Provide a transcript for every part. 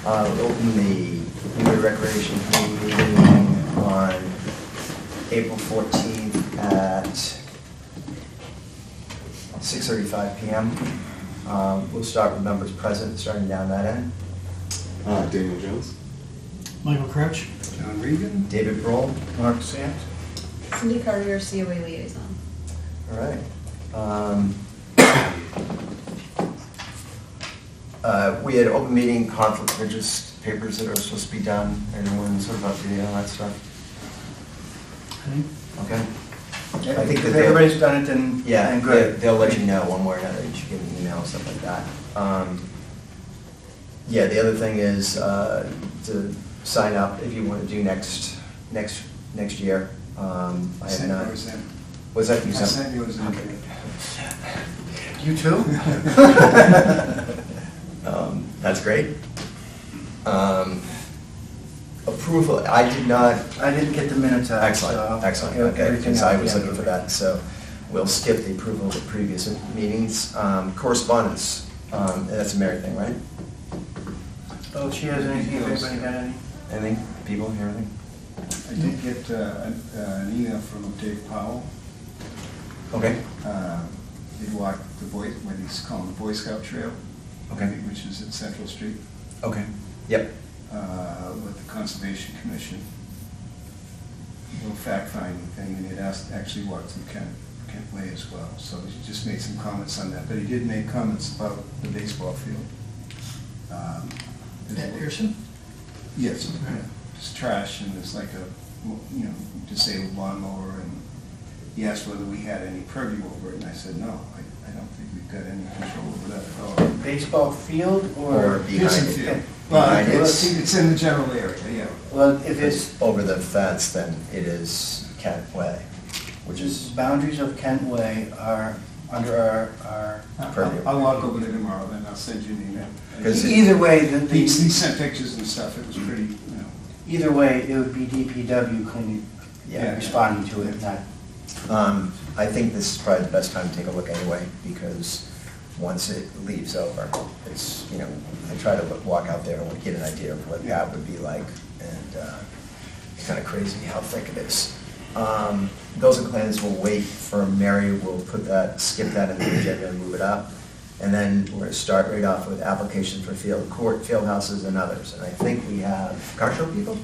Open the Newbury Recreation Committee meeting on April 14th at 6:35 p.m. We'll start with members present, starting down that end. Daniel Jones. Michael Crouch. John Regan. David Broll. Mark Sands. Cindy Carter, COA liaison. All right. We had open meeting conflict of interest papers that are supposed to be done. Everyone sort of updated on that stuff? Okay. I think that If everybody's done it, then Yeah, then good. they'll let you know one way or another. You should get an email and stuff like that. Yeah, the other thing is to sign up if you want to do next year. I have not. Was that you I sent? sent yours in. Okay. You too? That's great. Approval, I did not. I didn't get the minutes out. Excellent, so excellent, I'll get okay, everything because out I was again. looking for that, so we'll skip the approval of the previous meetings. Correspondence, that's a Mary thing, right? Oh, she has anything, if anybody got any? Anything, people, hear anything? I did get an email from Dave Powell. Okay, He walked what he's calling the Boy Scout Trail. Okay. Which is at Central Street, okay, yep, with the Conservation Commission. A little fact-finding thing, and he'd actually walked through Kent Way as well. So he just made some comments on that, but he did make comments about the baseball field. At Pearson? Yes, it's trash, and there's like a, disabled lawnmower, and he asked whether we had any purview over it, and I said, no, I don't think we've got any control over that at all. Baseball field or or? behind Pearson it. Field. Behind Well, it. it's in the general area, yeah. Well, if If it's it's over the fence, then it is Kent Way, which is, boundaries of Kent Way are under our, Purview. I'll walk over there tomorrow, then I'll send you an email. 'Cause it- either way, He sent pictures and stuff, it was pretty, either way, it would be DPW cleaning, yeah. responding to it, not. I think this is probably the best time to take a look anyway, because once it leaves over, it's, I try to walk out there and get an idea of what that would be like, and it's kind of crazy how thick it is. Bills and claims will wait for Mary, we'll skip that in the agenda and move it up. And then we're going to start right off with applications for field houses and others. And I think we have car show people?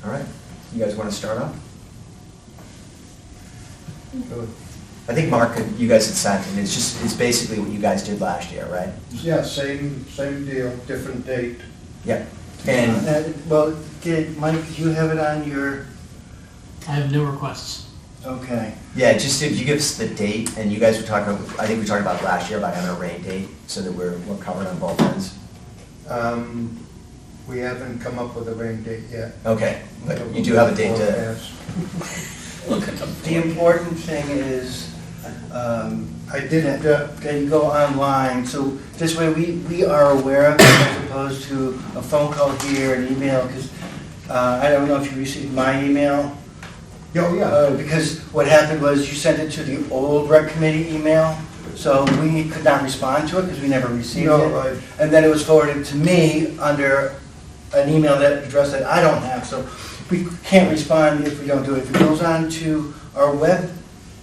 All right, you guys want to start off? I think Mark, you guys had sent, and it's basically what you guys did last year, right? Yeah, same deal, different date. Yeah. And, Well, Mike, do you have it on your, I have no requests. okay. yeah, just if you give us the date, and you guys were talking, I think we talked about last year about having a rain date, so that we're covered on both ends. We haven't come up with a rain date yet. Okay, but you do have a date to, The important thing is, I did, that you go online, so this way we are aware of it as opposed to a phone call here, an email, because I don't know if you received my email. Because what happened was you sent it to the old rec committee email, so we could not respond to it because we never received it. And then it was forwarded to me under an email address that I don't have, so we can't respond if we don't do it. If it goes on to our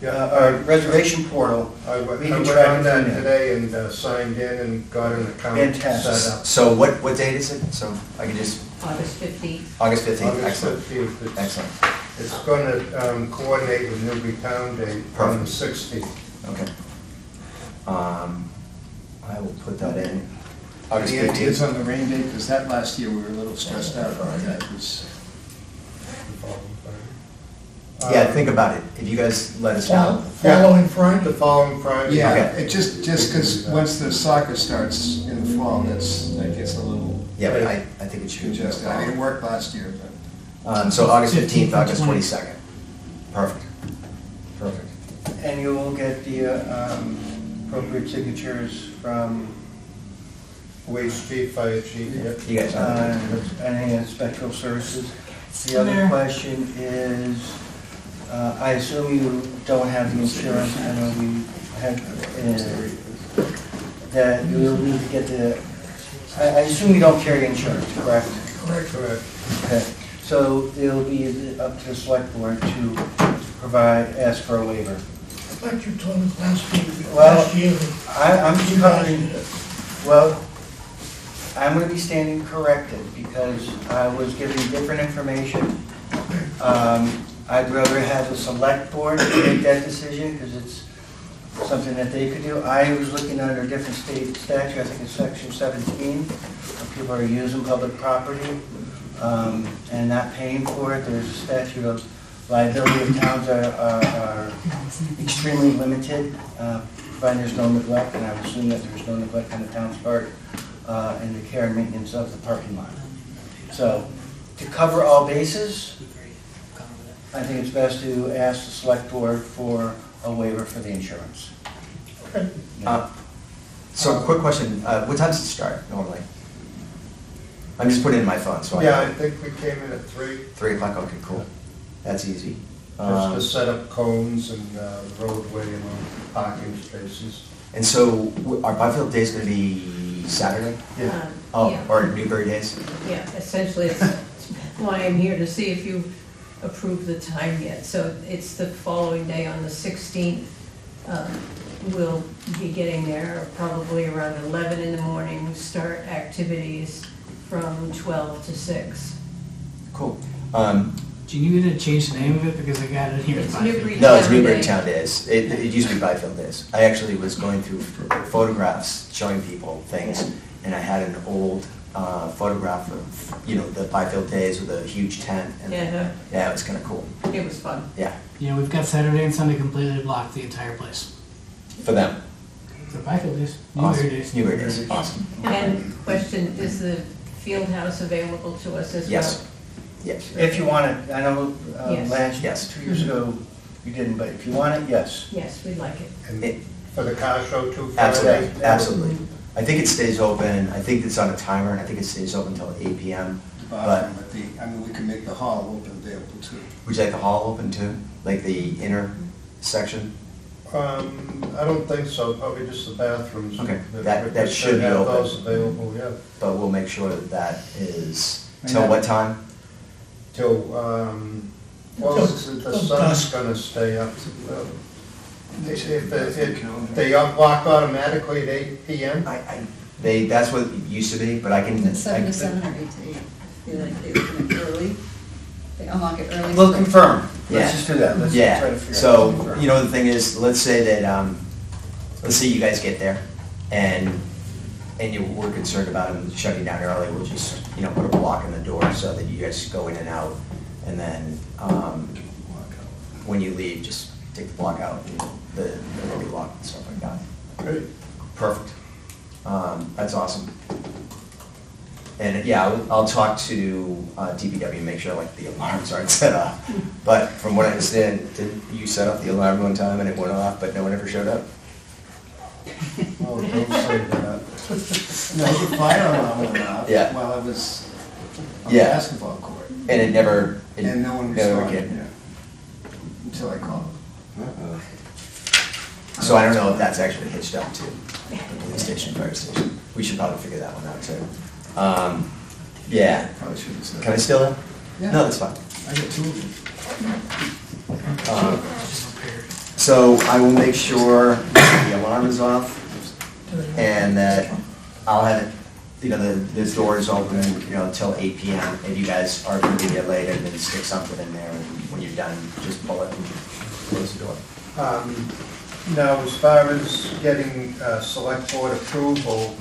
our reservation portal, I we went can on track it that from there. today and signed in and got an account Fantastic. set up. so what date is it? So I can just, August 15th. August 15th, August excellent, 15th. excellent, It's going to coordinate with Newbury Town Day on the Perfect. 16th. okay. I will put that in. August Any ideas 15th. on the rain date? Because that last year, we were a little stressed out about that. It was, Yeah, think about it, if you guys let us know. Following Friday? The following Friday. yeah, Okay. it just because once the soccer starts in the fall, that gets a little Yeah, but I think it should. congested. I mean, it worked last year, but. So August 15th, 15th, August 20th. 22nd. Perfect, perfect. And you will get the appropriate signatures from Waste chief, fire chief, yeah. You guys know. any inspectional services. The other question is, I assume you don't have the insurance, I know we had, that you will need to get the I assume you don't carry insurance, correct? Correct. Okay. So it'll be up to the select board to ask for a waiver. I thought you told us Well, last year. I'm covering, well, I'm gonna be standing corrected because I was given different information. I'd rather have the select board make that decision because it's something that they could do. I was looking under a different state statute, I think it's section 17, where people are using public property and not paying for it. There's a statute of liability of towns are extremely limited, provided there's no neglect, and I would assume that there's no neglect on the town's part in the care and maintenance of the parking lot. So, to cover all bases, I think it's best to ask the select board for a waiver for the insurance. So, quick question, what time does it start normally? I'm just putting in my phone, so Yeah, I think we came in at 3, 3 o'clock, okay, cool. That's easy. just to set up cones and roadway and parking spaces. And so, our Byfield Day is gonna be Saturday? Oh, Yeah. or Newbury Days? Yeah, essentially, it's why I'm here, to see if you've approved the time yet. So it's the following day on the 16th. We'll be getting there probably around 11 in the morning, start activities from 12 to 6. Cool. Do you need me to change the name of it because I got it here? It's Byfield. Newbury No, it's Town Newbury Day. Town Days. It used to be Byfield Days. I actually was going through photographs showing people things, and I had an old photograph of, the Byfield Days with a huge tent. And Yeah, it was kind of cool. it was fun. Yeah, Yeah, we've got Saturday and Sunday completely blocked the entire place. for them. For Byfield days, Awesome. Newbury days. Newbury Days, awesome. And question, is the field house available to us as well? Yes, yes. If you want it, I know Yes. Yes. 2 years ago you didn't, but if you want it, yes. Yes, we'd like it. And for the car show too, Friday? Absolutely, absolutely. I think it stays open, I think it's on a timer, and I think it stays open until 8 PM. The bathroom, but we can make the hall open available too. Would you like the hall open too? Like the inner section? I don't think so, probably just the bathrooms. Okay, If that we could should be have open. those available, yeah, But we'll make sure that that is, And till that- what time? till, well, Till- the till sun's dusk. gonna stay up. If Calendar. they unlock automatically at 8 PM? That's what it used to be, but I can. It's 7 to 7 or 8 to 8. Feel like they open it early. They unlock it early. We'll confirm. Yeah. Let's just do that. Let's try to Yeah, figure out. so, Confirm. the thing is, let's say that, let's say you guys get there, and we're concerned about them shutting down early, we'll just, put a block in the door so that you guys go in and out, and then, when you leave, just take the block out, and the door will be locked and stuff like that. Great. Perfect. That's awesome. And yeah, I'll talk to DPW and make sure like the alarms aren't set off. But from what I understand, did you set off the alarm one time and it went off, but no one ever showed up? Oh, don't say that. No, the fire alarm went off Yeah. while I was on the Yeah. basketball court. And it never. And no one never responded, came. yeah, until I called. So I don't know if that's actually hitched up to the police station, fire station. We should probably figure that one out too. Yeah. Probably should have said. Can I steal it? Yeah. No, that's fine. I got 2 of them. Just prepared. So I will make sure the alarm is off and that I'll have it, the doors open, till 8 PM. If you guys are gonna be there later, then stick something in there and when you're done, just pull it and close the door. Now, as far as getting select board approval,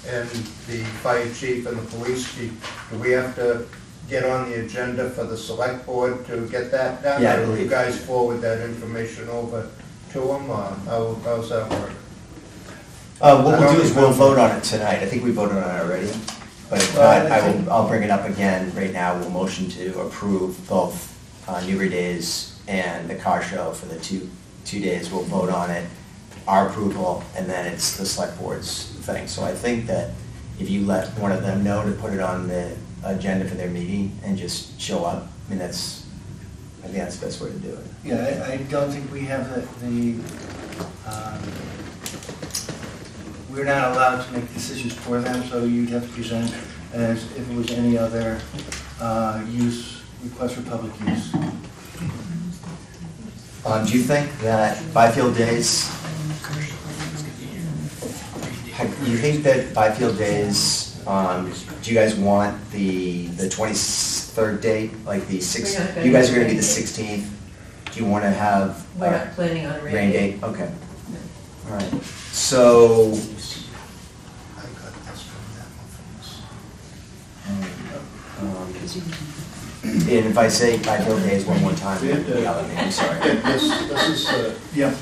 and the fire chief and the police chief, do we have to get on the agenda for the select board to get that done? Yeah, I Or do believe. you guys forward that information over to them, or how's that work? What we'll do is we'll vote on it tonight. I think we voted on it already. But if not, I'll bring it up again. Right now, we'll motion to approve both Newbury Days and the car show for the two days. We'll vote on it, our approval, and then it's the select board's thing. So I think that if you let one of them know to put it on the agenda for their meeting and just show up, I think that's the best way to do it. Yeah, I don't think we have we're not allowed to make decisions for them, so you'd have to present as if it was any other use, request for public use. Do you think that Byfield Days, you think that Byfield Days, do you guys want the 23rd date, like the We're not 6th? gonna You guys do are gonna be the rain date. 16th? Do you wanna have? We're not planning on rain. Rain date, okay. All right, so, I got this from that one from this. and if I say Byfield Days one more time, We have to- yell at me, I'm sorry. This is, Yep.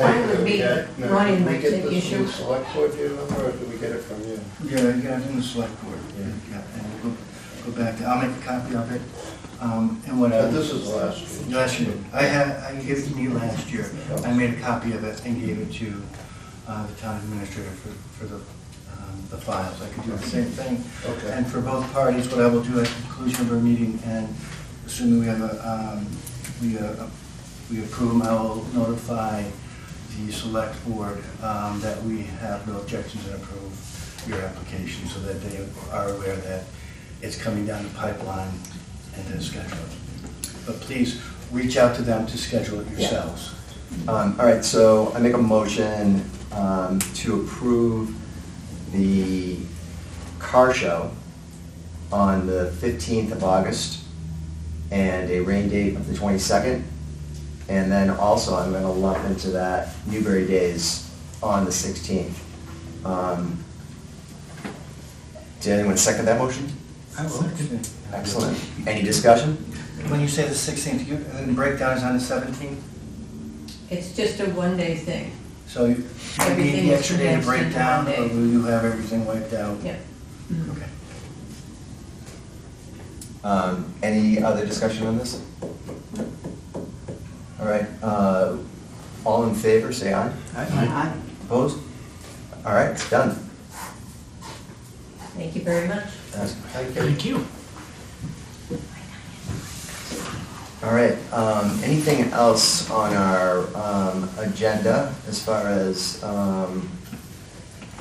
Mine would be, Ronnie Did we might get take this issue. from the select board, do you remember, or did we get it from you? Yeah, you got it in the select board. Yeah, and we'll go back, I'll make a copy of it. And what This is last year. Last year, I gave it to me last year. I made a copy of it and gave it to the town administrator for the files. I could do the same thing. Okay. And for both parties, what I will do at the conclusion of our meeting, and assuming we have we approve them, I will notify the select board that we have no objections and approve your application, so that they are aware that it's coming down the pipeline and to schedule it. But please, reach out to them to schedule it yourselves. All right, so I make a motion to approve the car show on the 15th of August and a rain date of the 22nd. And then also I'm gonna lump into that Newberry Days on the 16th. Did anyone second that motion? I will. Excellent. Any discussion? When you say the 16th, and the breakdown is on the 17th? It's just a one-day thing. So you need Everything the is extra day to condensed break into down, one or day. will you have everything wiped out? Yeah. Okay. Any other discussion on this? All right, all in favor, say aye. Aye. Opposed? All right, it's done. Thank you very much. Thank you. All right, anything else on our agenda as far as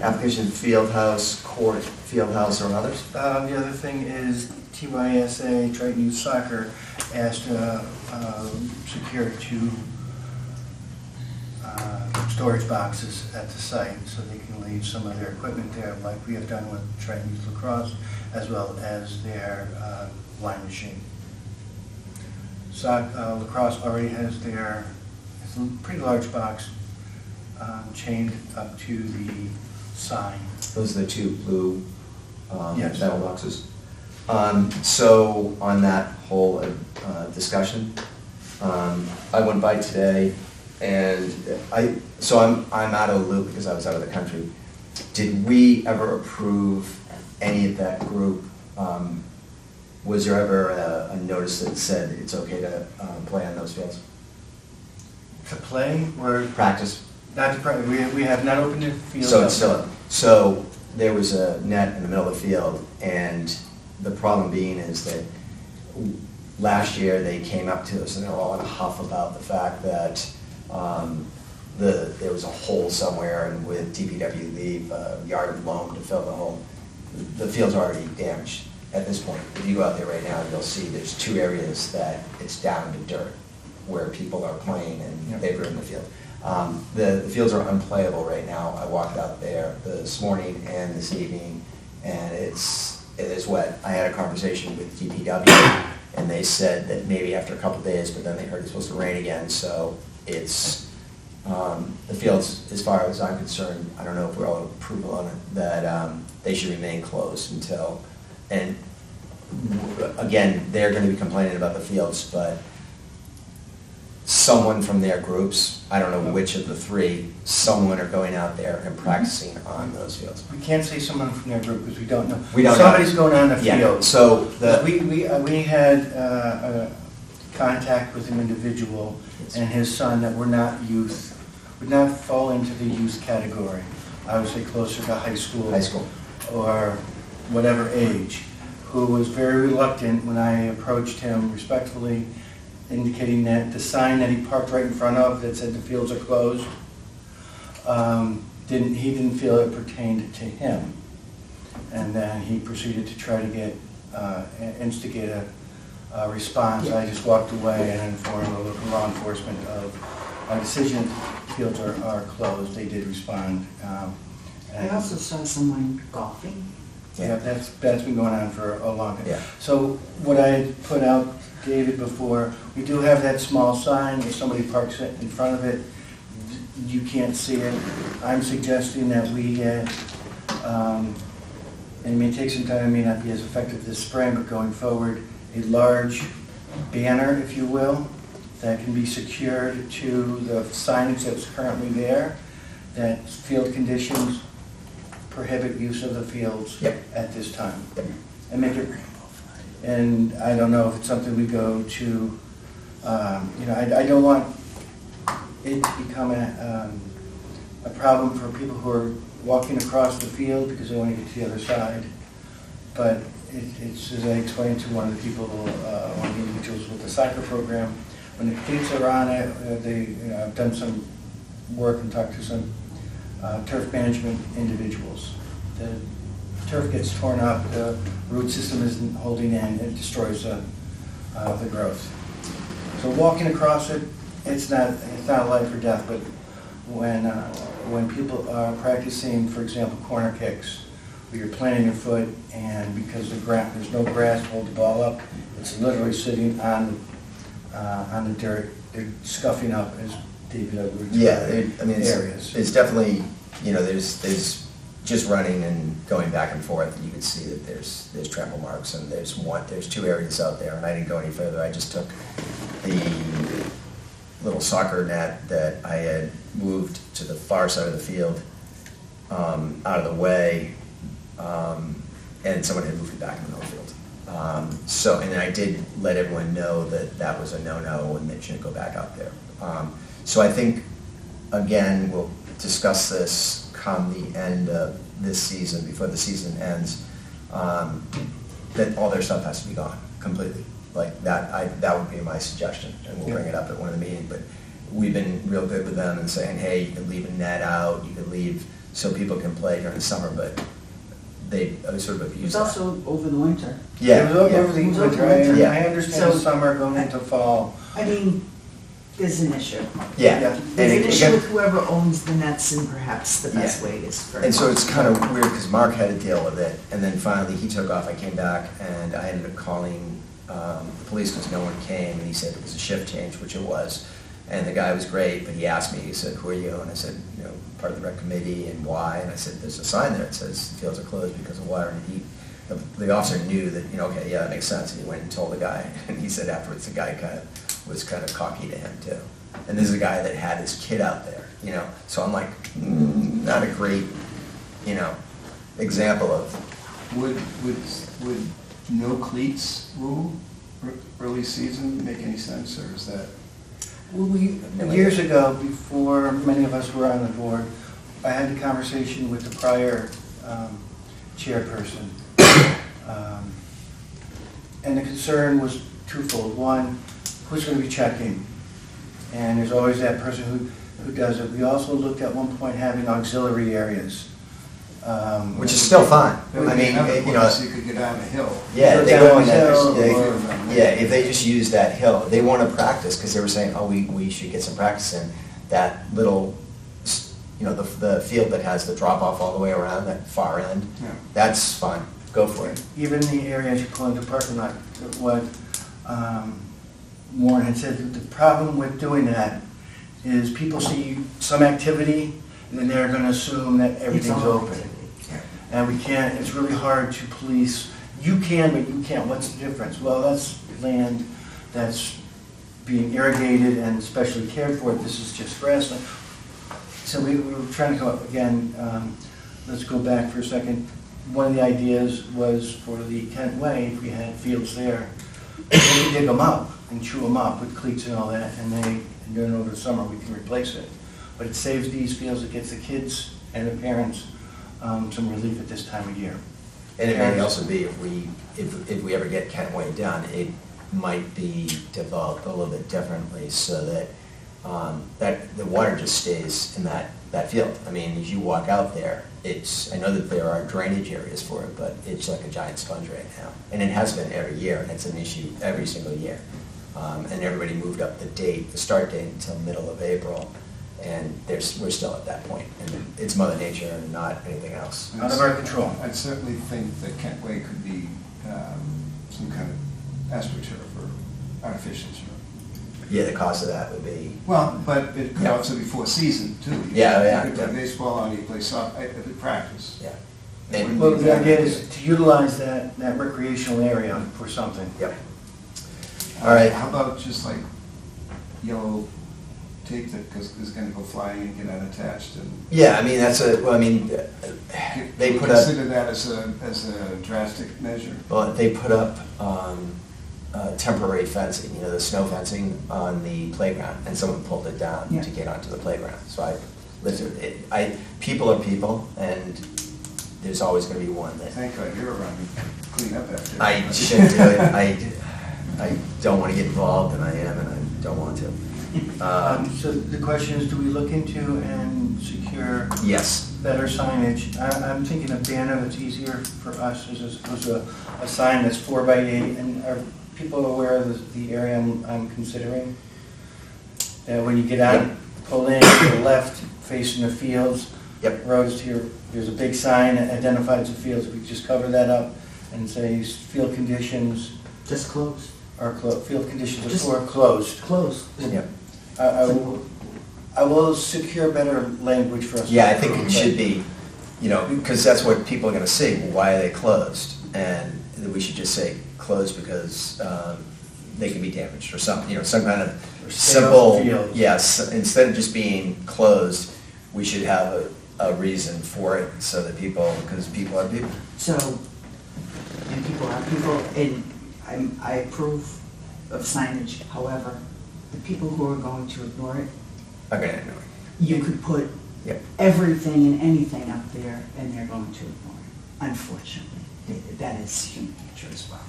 application Fieldhouse, Court, Fieldhouse, or others? The other thing is TYSA, Triton Youth Soccer, asked Secure two storage boxes at the site so they can leave some of their equipment there, like we have done with Triton Youth Lacrosse, as well as their line machine. Lacrosse already has their, it's a pretty large box chained up to the sign. Those are the two blue Yes. metal boxes. So on that whole discussion, I went by today and I'm out of the loop because I was out of the country. Did we ever approve any of that group? Was there ever a notice that said it's okay to play on those fields? To play, we're Practice? not to play, we have not opened the field. So up. it's still, so there was a net in the middle of the field, and the problem being is that last year they came up to us and they were all in a huff about the fact that there was a hole somewhere, and with DPW leave, a yard of loam to fill the hole. The field's already damaged at this point. If you go out there right now, you'll see there's two areas that it's down to dirt, where people are playing and Yep. they've ruined the field. The fields are unplayable right now. I walked out there this morning and this evening, and it is wet. I had a conversation with DPW, and they said that maybe after a couple days, but then they heard it's supposed to rain again, so it's, the fields, as far as I'm concerned, I don't know if we're all approval on it, that they should remain closed until, and again, they're gonna be complaining about the fields, but someone from their groups, I don't know which of the three, someone are going out there and practicing on those fields. We can't say someone from their group because we don't know. We don't know. Somebody's going on the Yeah, field. so the, We had contact with an individual and his son that were not youth, would not fall into the youth category. I would say closer to high school. high school. Or whatever age, who was very reluctant when I approached him respectfully, indicating that the sign that he parked right in front of that said the fields are closed, he didn't feel it pertained to him. And then he proceeded to try to instigate a response. I just walked away and informed the local law enforcement of our decision. Fields are closed. They did respond. I also saw someone golfing. Yeah, that's been going on for a long time. Yeah. So what I had put out, David, before, we do have that small sign. If somebody parks it in front of it, you can't see it. I'm suggesting that we get, and it may take some time, it may not be as effective this spring, but going forward, a large banner, if you will, that can be secured to the signage that's currently there, that field conditions prohibit use of the fields Yep. at this time. Yep. And make it, and I don't know if it's something we go to, I don't want it to become a problem for people who are walking across the field because they want to get to the other side. But it's, as I explained to one of the people, one of the individuals with the soccer program, when the cleats are on it, I've done some work and talked to some turf management individuals. The turf gets torn up, the root system isn't holding in, it destroys the growth. So walking across it, it's not life or death, but when people are practicing, for example, corner kicks, where you're planting your foot and because there's no grass to hold the ball up, it's literally sitting on the dirt, they're scuffing up, as David alluded to. Yeah, I mean, areas. it's definitely, there's just running and going back and forth, you can see that there's trample marks, and there's two areas out there, and I didn't go any further. I just took the little soccer net that I had moved to the far side of the field, out of the way, and someone had moved it back in the middle of the field. And I did let everyone know that was a no-no and they shouldn't go back out there. So I think, again, we'll discuss this come the end of this season, before the season ends, that all their stuff has to be gone completely. Like that would be my suggestion, and we'll bring it up at one of the meetings. But we've been real good with them and saying, hey, you can leave a net out, you can leave so people can play during the summer, but they sort of abuse It's that. also over the winter. Yeah, It was yeah. over the It was over winter. winter. Yeah. I understand So- summer going into fall. I mean, there's an issue. Yeah. Yeah. And There's an issue again- with whoever owns the nets and perhaps the best Yeah. way it is for. And so it's kind of weird because Mark had to deal with it, and then finally he took off. I came back, and I ended up calling the police because no one came, and he said it was a shift change, which it was. And the guy was great, but he asked me, he said, who are you? And I said, part of the rec committee, and why? And I said, there's a sign there that says the fields are closed because of water and heat. The officer knew that, okay, yeah, that makes sense, and he went and told the guy, and he said afterwards the guy was kind of cocky to him too. And this is a guy that had his kid out there, so I'm like, not a great, example of. Would no cleats rule early season make any sense, or is that? Well, years ago, before many of us were on the board, I had a conversation with the prior chairperson. And the concern was twofold. One, who's going to be checking? And there's always that person who does it. We also looked at one point having auxiliary areas. Which is still fine. I mean, So you could get on a hill. yeah, Go they down go in the that, hill if they just use that hill, they want to practice, because they were saying, oh, we should get some practice in that little, the field that has the drop off all the way around, that far end, Yeah. that's fine, go for it. Even the areas you pull into parking lot, what Warren had said, the problem with doing that is people see some activity, and then they're gonna assume that everything's It's all open. activity. And we can't, it's really hard to police, you can, but you can't, what's the difference? Well, that's land that's being irrigated and specially cared for, this is just grassland. So we were trying to come up, again, let's go back for a second. One of the ideas was for the Kent Way, if we had fields there, we dig them up and chew them up with cleats and all that, and then over the summer, we can replace it. But it saves these fields, it gets the kids and the parents some relief at this time of year. And it may also be, if we ever get Kent Way done, it might be developed a little bit differently, so that that the water just stays in that field. I mean, as you walk out there, I know that there are drainage areas for it, but it's like a giant sponge right now. And it has been every year, and it's an issue every single year. And everybody moved up the start date until middle of April, and we're still at that point. And it's Mother Nature and not anything else. Out of our control. I'd certainly think that Kent Way could be some kind of astroturf or artificial turf. Yeah, the cost of that would be, Well, but it could Yeah. also be for season too. Yeah. You could play baseball on, you play soccer, it could practice. yeah. It wouldn't Well, be the bad. idea is to utilize that recreational area for something. Yep. All right. How about just like yellow tape that is gonna go flying and get unattached and Yeah, I mean, they put up, consider that as a drastic measure? well, they put up temporary fencing, the snow fencing on the playground, and someone pulled it down Yeah. to get onto the playground. So people are people, and there's always gonna be one that, Thank God you're around to clean up after. I should do it. I don't want to get involved, and I am, and I don't want to. So the question is, do we look into and secure Yes, better signage? I'm thinking of banner that's easier for us as opposed to a sign that's 4x8. And are people aware of the area I'm considering? That when you get out, pull in to the left, facing the fields, yep, roads here, there's a big sign that identifies the fields. We just cover that up and say field conditions Just closed. field conditions Just- are closed. Closed. yep. I will secure better language for us. Yeah, I think it should be, because that's what people are gonna see, why are they closed? And we should just say closed because they can be damaged or something, some kind of Or stay off the simple, field. yes, instead of just being closed, we should have a reason for it so that because people are people. So, and people are people, and I approve of signage. However, the people who are going to ignore it, I'm gonna ignore it. you could put Yep. everything and anything up there, and they're going to ignore it. Unfortunately, that is human nature as well.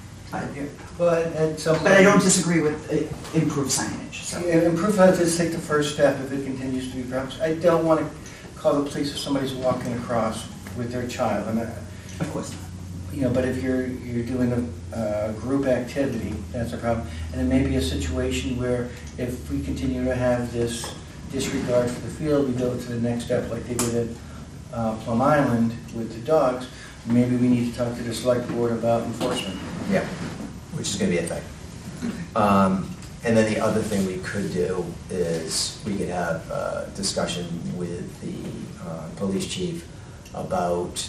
But I don't disagree with improved signage, so. Improve, let's take the first step if it continues to be perhaps. I don't want to call the police if somebody's walking across with their child. Of course not. But if you're doing a group activity, that's a problem. And it may be a situation where if we continue to have this disregard for the field, we go to the next step like they did at Plum Island with the dogs. Maybe we need to talk to the select board about enforcement. Yeah, which is gonna be a thing. And then the other thing we could do is we could have a discussion with the police chief about,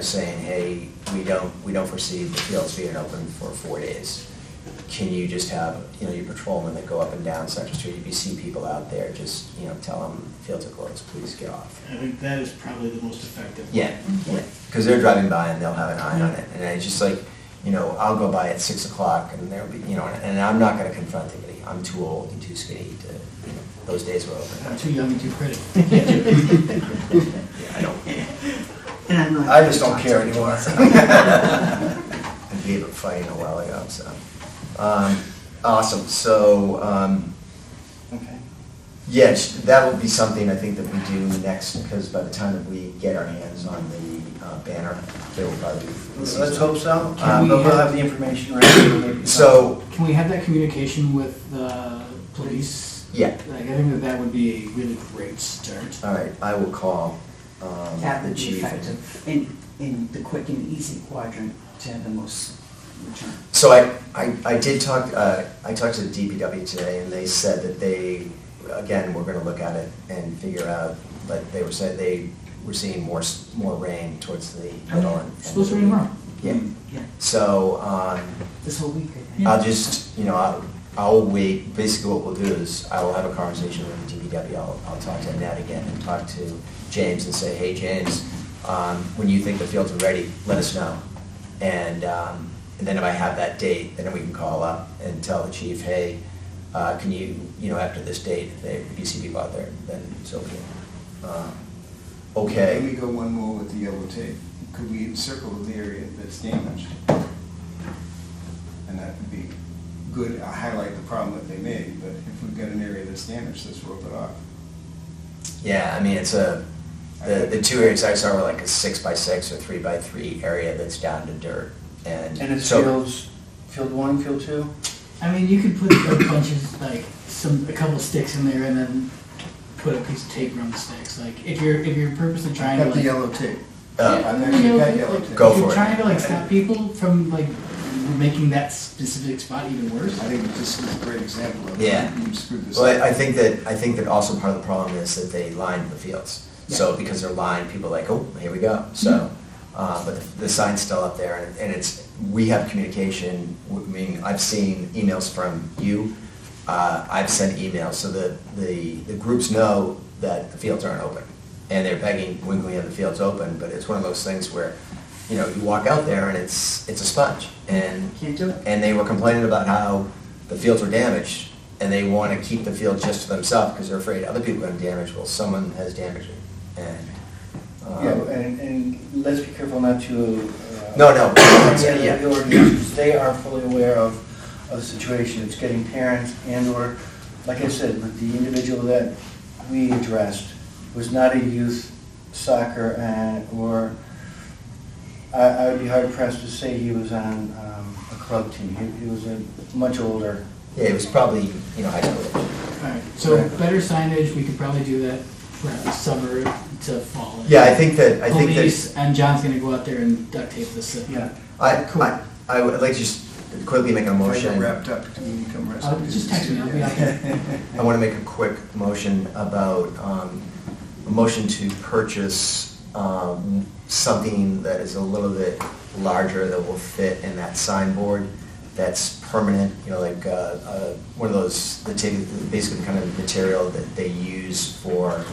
saying, hey, we don't foresee the fields being open for 4 days. Can you just have, your patrolmen that go up and down Central Street, if you see people out there, just, tell them fields are closed, please get off. I think that is probably the most effective. Yeah, because they're driving by and they'll have an eye on it, and it's just like, I'll go by at 6 o'clock and there'll be, and I'm not gonna confront anybody, I'm too old and too skinny to, those days were over. I'm too young and too pretty. Yeah, I don't, And I'm not. I just don't care anymore. I gave up fighting a while ago, so. Awesome, so, Okay. yes, that will be something I think that we do next, because by the time that we get our hands on the banner, there will probably be. Let's hope so. Can we But we'll have- have the information ready. So, Can we have that communication with the police? yeah, Like, I think that would be a really great start. all right, I will call That the would be chief. effective in the quick and easy quadrant to have the most return. So I did talk, I talked to the DPW today, and they said that they, again, we're gonna look at it and figure out, but they were saying they were seeing more rain towards the middle and. It's supposed to rain tomorrow. Yeah, Yeah, so, this whole week, I think. I'll just, I'll wait, basically what we'll do is, I will have a conversation with the DPW, I'll talk to Annette again, and talk to James and say, hey, James, when you think the fields are ready, let us know. And then if I have that date, then we can call up and tell the chief, hey, can you, after this date, if you see people out there, then so be it. Okay. Let me go one more with the yellow tape. Could we encircle the area that's damaged? And that would be good, highlight the problem that they made, but if we've got an area that's damaged, let's rope it off. Yeah, I mean, it's the two areas I saw were like a 6x6 or 3x3 area that's down to dirt. And it's so- field 1, field 2? I mean, you could put a bunch of, like, a couple sticks in there and then put a piece of tape around the sticks. Like, if you're purposely trying to, Got the like. yellow tape. Uh, I've You actually know, got like, yellow tape. Go if for you're it. trying to, like, stop people from, like, making that specific spot even worse. I think this is a great example of. Yeah. You screwed this Well, up. I think that also part of the problem is that they lined the fields. So because they're lined, people are like, oh, here we go. So, but the sign's still up there, and we have communication. I mean, I've seen emails from you. I've sent emails, so the groups know that the fields aren't open, and they're begging, when can we have the fields open? But it's one of those things where, you know, you walk out there and it's a sponge, and Can't do it. and they were complaining about how the fields were damaged, and they want to keep the field just to themselves because they're afraid other people are going to damage. Well, someone has damaged it, and Yeah, and let's be careful not to. No, no. Yeah, the organizations, they are fully aware of the situation. It's getting parents and/or, like I said, with the individual that we addressed, was not a youth soccer or, I would be hard pressed to say he was on a club team. He was a much older. yeah, it was probably, you know, high school age. Alright, so Right. better signage, we could probably do that for summer to fall. Yeah, I think that Police, and John's gonna go out there and duct tape this. Yeah. I would like to just quickly make a If I get motion. wrapped up, when you come rescue. Just text me, I'll be out there. I want to make a quick motion about, a motion to purchase something that is a little bit larger that will fit in that signboard that's permanent, you know, like one of those, basically the kind of material that they use for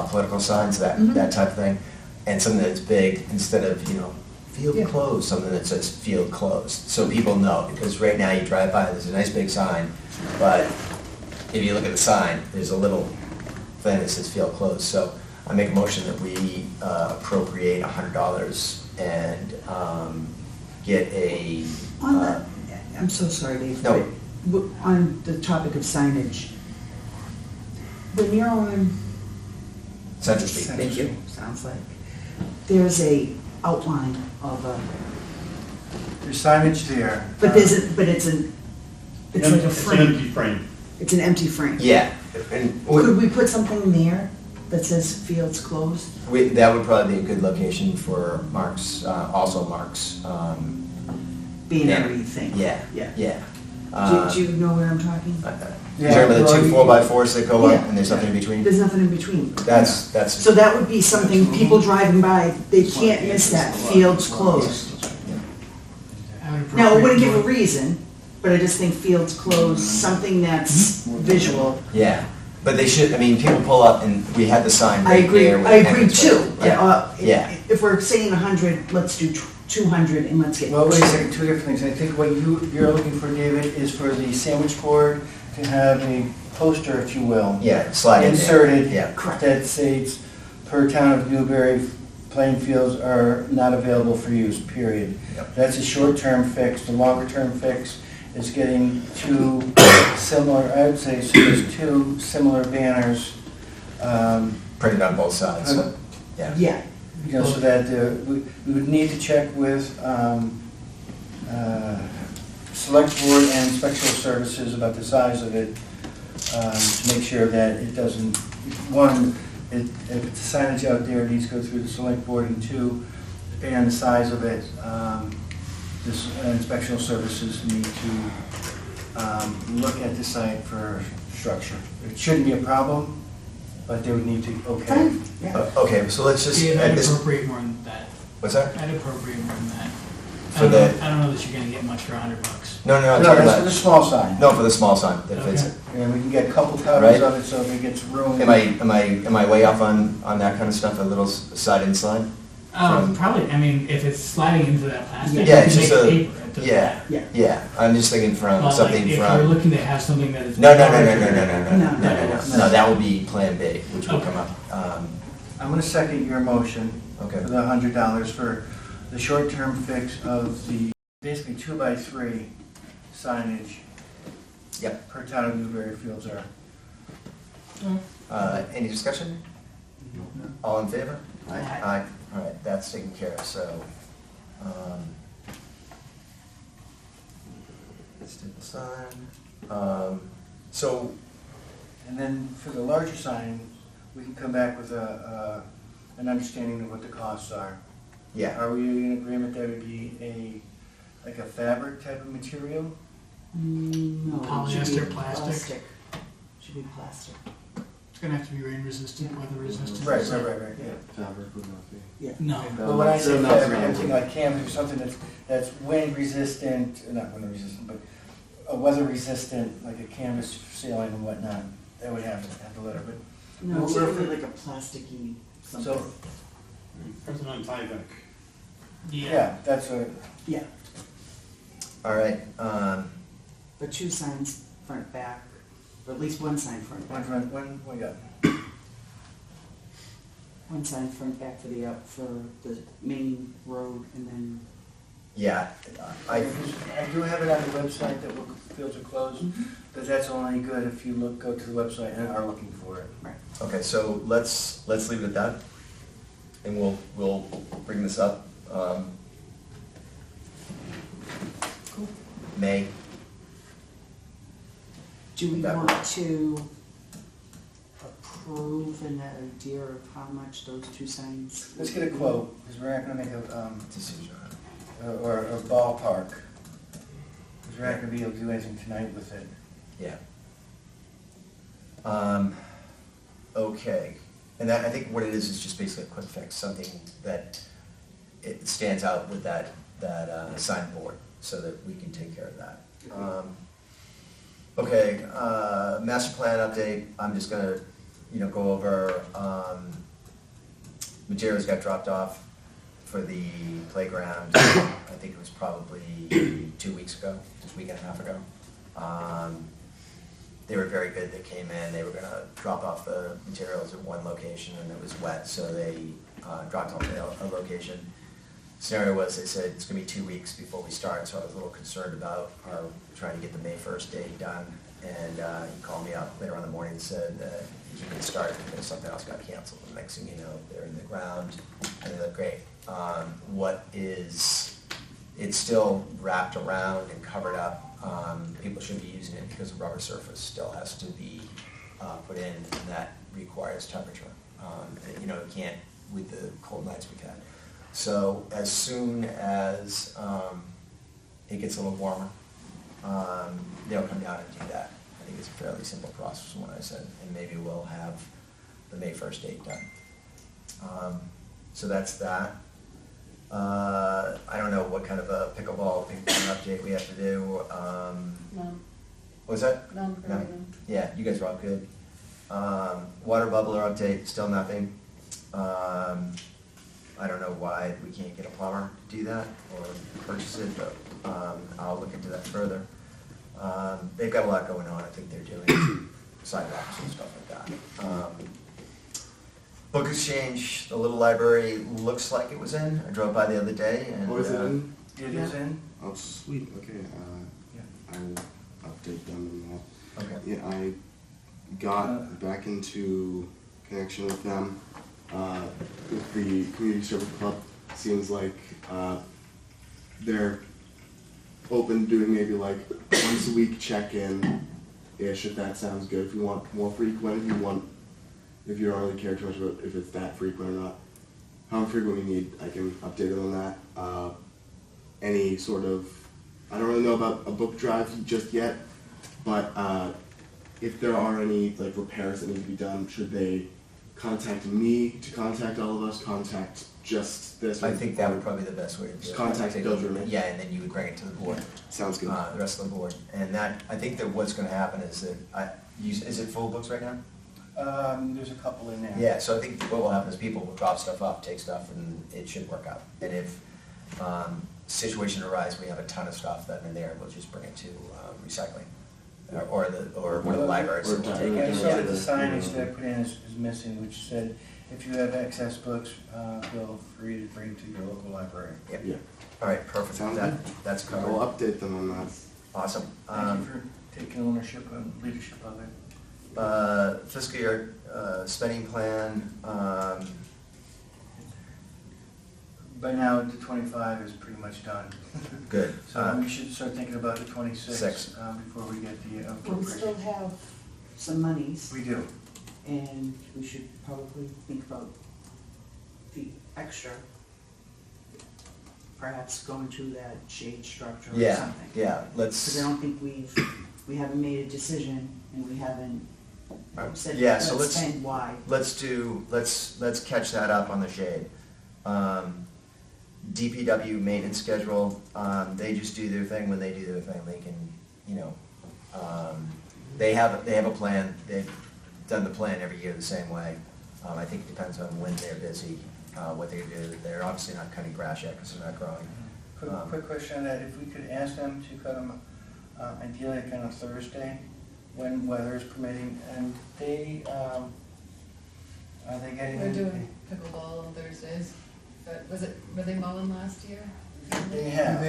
political signs, that type of thing. And something that's big, instead of, you know, field Yeah. closed, something that says field closed, so people know, because right now you drive by, there's a nice big sign, but if you look at the sign, there's a little thing that says field closed. So I make a motion that we appropriate $100 and get a. On the, I'm so sorry, Dave. No. but on the topic of signage, when you're on, Central Street. thank you, sounds like, there's a outline of a, There's signage there. but there's a, but it's like a frame. frame. It's an empty frame. Yeah, and Could we put something there that says fields closed? that would probably be a good location for Mark's, also Mark's. Banner thing. Yeah, Yeah. yeah. Do you know where I'm talking? You remember the well, two you- 4x4s that go up Yeah. and there's nothing in between? There's nothing in between. That's. So that would be something, people driving by, they can't miss that, fields closed. I would Now, it wouldn't appropriate give a more. reason, but I just think fields closed, something that's visual. Yeah, but they should, I mean, people pull up and we had the sign I right agree, there. with I agree entrance too. way. But, Yeah, yeah. If we're saying 100, let's do 200 and let's get. Well, wait a second, two different things. I think what you're looking for, David, is for the sandwich board to have a poster, if you will. Yeah, slide in there. Inserted. Yeah. Correct. That states, per town of Newbury, playing fields are not available for use, period. Yep. That's a short-term fix. The longer-term fix is getting two similar, I would say, so there's two similar banners, Printed on both sides, yeah. Yeah, you know, so that we would need to check with Select Board and Inspectional Services about the size of it, to make sure that it doesn't, one, if it's signage out there, it needs to go through the Select Board, and two, depending on the size of it, this Inspectional Services need to look at the site for structure. It shouldn't be a problem, but they would need to, okay. fine, yeah. Okay, so let's just, Dave, at I'd this, appropriate more than that. what's that? I'd appropriate more than that. For the- I don't know that you're gonna get much for $100. No, no, I'm No, talking that's for the about, small sign. no, for the small sign that fits Okay. it. And we can get a couple copies Right. of it, so if it gets ruined. Am I way off on that kind of stuff, a little slide in slide? From- Probably, I mean, if it's sliding into that plastic, you Yeah, it's can just make a, paper. It doesn't yeah, matter. Yeah. yeah, I'm just thinking from But, something like, if we're from, looking to have something that is. no, No. no, that would be Plan B, which will Okay. come up. I'm gonna second your motion Okay, for the $100 for the short-term fix of the, basically 2x3 signage Yep. per town of Newbury Fields are. Any discussion? All in favor? Aye. Aye, all right, that's taken care of, so, let's do the sign. So, And then for the larger sign, we can come back with an understanding of what the costs are. yeah, Are we in agreement that would be like a fabric type of material? No, it should be Polyester, plastic? Should be plastic, It's gonna have to be rain resistant, weather resistant. Right, yeah. Fabric would not be. yeah. No, But when I say They're not fabric, I'm thinking really- like canvas or something that's wind resistant, not wind resistant, but weather resistant, like a canvas ceiling and whatnot. That would have the letter, but. No, We're- typically like a plasticky something. So, President Tyvek. yeah, that's a, Yeah, all right, but two signs, front, back, or at least one sign front, back. when we got. One sign front, back for the main road, and then, yeah, I do have it on the website that fields are closed, but that's only good if you go to the website and are looking for it. okay, so let's leave it at that, and we'll bring this up, May, do we That want works. to approve an idea of how much those two signs? Let's get a quote, because we're not gonna make a, decision. or a ballpark. Because we're not gonna be able to do anything tonight with it. Yeah. Okay, and that, I think what it is just basically a quick fix, something that it stands out with that signboard, so that we can take care of that. Okay, master plan update, I'm just gonna, go over, materials got dropped off for the playground, I think it was probably 2 weeks ago, just a week and a half ago. They were very good, they came in, they were gonna drop off the materials at one location and it was wet, so they dropped off at a location. Scenario was, they said it's gonna be 2 weeks before we start, so I was a little concerned about trying to get the May 1st date done. And he called me up later on in the morning and said he could start because something else got canceled. The next thing you know, they're in the ground and they look great. It's still wrapped around and covered up. People should be using it because the rubber surface still has to be put in, and that requires temperature. You can't with the cold nights we've had. So as soon as it gets a little warmer, they'll come down and do that. I think it's a fairly simple process from what I said, and maybe we'll have the May 1st date done. So that's that. I don't know what kind of a pickleball ping pong update we have to do. None, What was that? none for No? right now. Yeah, you guys are all good. Water bubbler update, still nothing. I don't know why we can't get a plumber to do that or purchase it, but I'll look into that further. They've got a lot going on, I think they're doing sidewalks and stuff like that. Book exchange, the little library looks like it was in. I drove by the other day and. Oh, is it in? It is in? Oh, sweet, okay, I will update them on that. Okay. Yeah, I got back into connection with them, with the community service club. Seems like, they're open to doing maybe like once a week check-in-ish, if that sounds good. If you want more frequent, if you don't really care too much about if it's that frequent or not. However frequent you need, I can update them on that. Any sort of, I don't really know about a book drive just yet, but if there are any like repairs that need to be done, should they contact me to contact all of us, contact just this? I think that would probably be the best way to do it. Just contact Take Bill it- Germain. Yeah, and then you would bring it to the board. Sounds good. The rest of the board. And that, I think that what's gonna happen is that, is it full books right now? There's a couple in there. Yeah, so I think what will happen is people will drop stuff off, take stuff, and it should work out. And if situation arise, we have a ton of stuff that in there, we'll just bring it to recycling. Or one of the libraries. Or will take it. And some of the Yeah. signage that I put in is missing, which said, if you have excess books, feel free to bring to your local library. Yeah. All right, perfect. Sounds That's I'll covered. update them on that. Awesome. Thank you for taking ownership and leadership of it? Fiscal year spending plan, By now, the 25 is pretty much done. good. So we should start thinking about the 26 Six. before we get the We still appropriation. have some monies, We do. and we should probably think about the extra, perhaps going to that shade structure or Yeah, something. yeah, Because I let's, don't think we haven't made a decision, and we haven't said, yeah, so let's let's, spend why. let's catch that up on the shade. DPW maintenance schedule, they just do their thing when they do their thing, they can, you know, they have a plan, they've done the plan every year the same way. I think it depends on when they're busy, what they do, they're obviously not cutting grass yet because they're not growing. Quick question on that, if we could ask them to cut them ideally like on a Thursday, when weather is permitting, and they, are they getting? We're doing pickleball on Thursdays, but were they mowing last year? They have.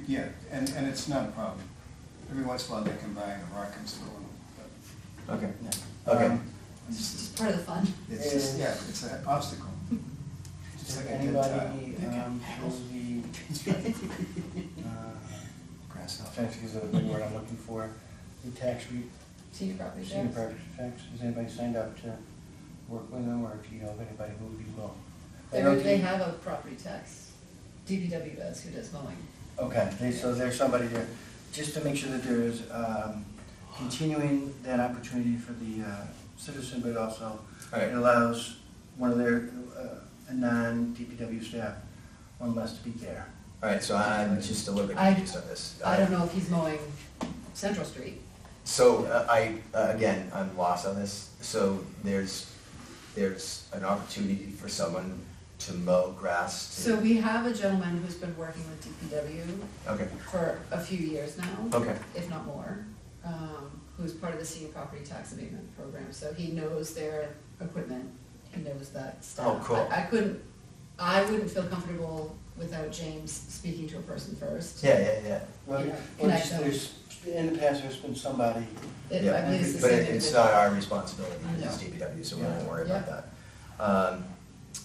Yeah, and it's not a problem. Every once in a while they come by and a rock comes through. Okay, Yeah. okay. It's just part of the fun. It's just, yeah, it's an obstacle. Just Does like a dead anybody, tile. Grass I'm off. trying to think of the big word I'm looking for, the tax Senior property senior tax. property tax, has anybody signed up to work with them, or if you know of anybody who would be willing? I know They you- have a property tax, DPW does, who does mowing. Okay, so there's somebody there, just to make sure that there is continuing that opportunity for the citizen, but also Right. it allows one of their, a non-DPW staff, one less to be there. All right, so I'm just a little bit I- confused on this. I don't know if he's mowing Central Street. So again, I'm lost on this. So there's an opportunity for someone to mow grass to. So we have a gentleman who's been working with DPW Okay, for a few years now. okay, If not more, who's part of the senior property tax abatement program. So he knows their equipment, he knows that stuff. Oh, cool. I wouldn't feel comfortable without James speaking to a person first. yeah. Well, Yeah, well, connect them. there's, in the past, there's been somebody, I Yeah, believe it's the but same it's individual. not our responsibility, it's No. DPW, so we won't worry about Yeah.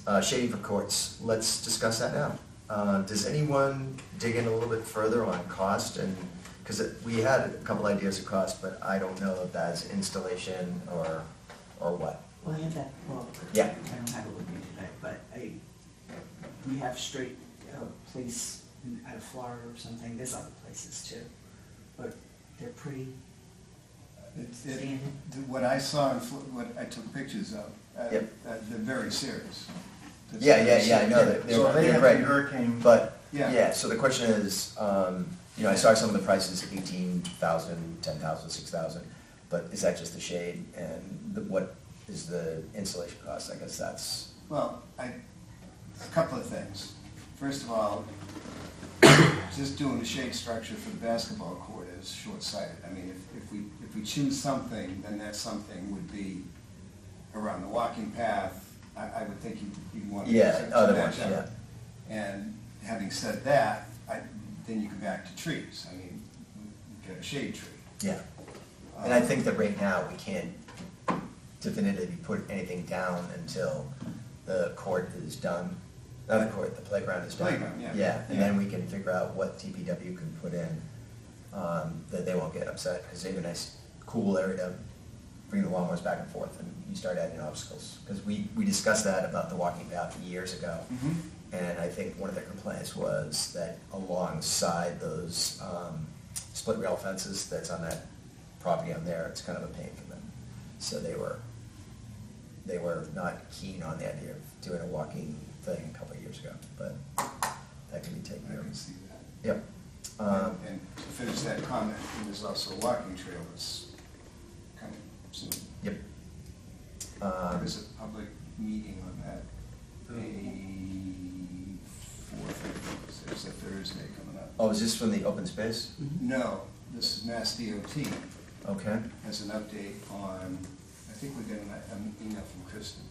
that. Shading for courts, let's discuss that now. Does anyone dig in a little bit further on cost and, because we had a couple ideas of cost, but I don't know if that's installation or what. Well, I have that, well, Yeah. I don't have it with me today, but we have straight place out of Florida or something, there's other places too, but they're pretty standard. What I saw, what I took pictures of, Yep. they're very serious. Yeah, I know that so they they're have great. the hurricane. But, Yeah. yeah, so the question is, you know, I saw some of the prices, 18,000, 10,000, 6,000, but is that just the shade? And what is the installation cost? I guess that's, Well, a couple of things. First of all, just doing the shade structure for the basketball court is short-sighted. I mean, if we choose something, then that something would be around the walking path. I would think you'd want to. yeah, other ones, match up. yeah. And having said that, then you come back to trees. I mean, you get a shade tree. Yeah. And I think that right now, we can't definitively put anything down until the court is done. Not the court, the playground is done. Playground, yeah. Yeah, and then we can figure out what DPW can put in, that they won't get upset, because they have a nice, cool area to bring the lawnmowers back and forth, and you start adding obstacles. Because we discussed that about the walking path years ago. And I think one of their complaints was that alongside those split rail fences that's on that property on there, it's kind of a pain for them. So they were not keen on the idea of doing a walking thing a couple of years ago, but that can be taken I care can of. see that. Yep. And to finish that comment, there's also a walking trail that's coming soon. Yep. There's a public meeting on that, May 4th, it's a Thursday coming up. Oh, is this from the open space? No, this is Mass DOT, Okay. has an update on, I think we're getting an email from Kristen.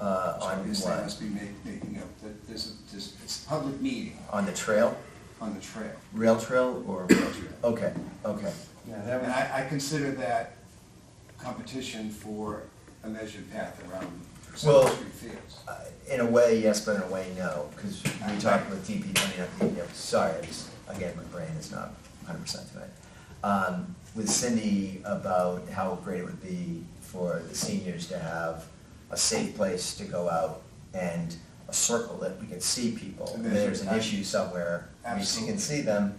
On So I guess they what? must be making up, that it's a public meeting. On the trail? on the trail. Rail trail or rail trail? Okay, okay. Yeah, that And was, I consider that competition for a measured path around Well, Center Street Fields. In a way, yes, but in a way, no, because we talked with DP, sorry, again, my brain is not 100% tonight. With Cindy about how great it would be for the seniors to have a safe place to go out and a circle that we can see people. And And there's an there's- issue somewhere, we can Absolutely. see them,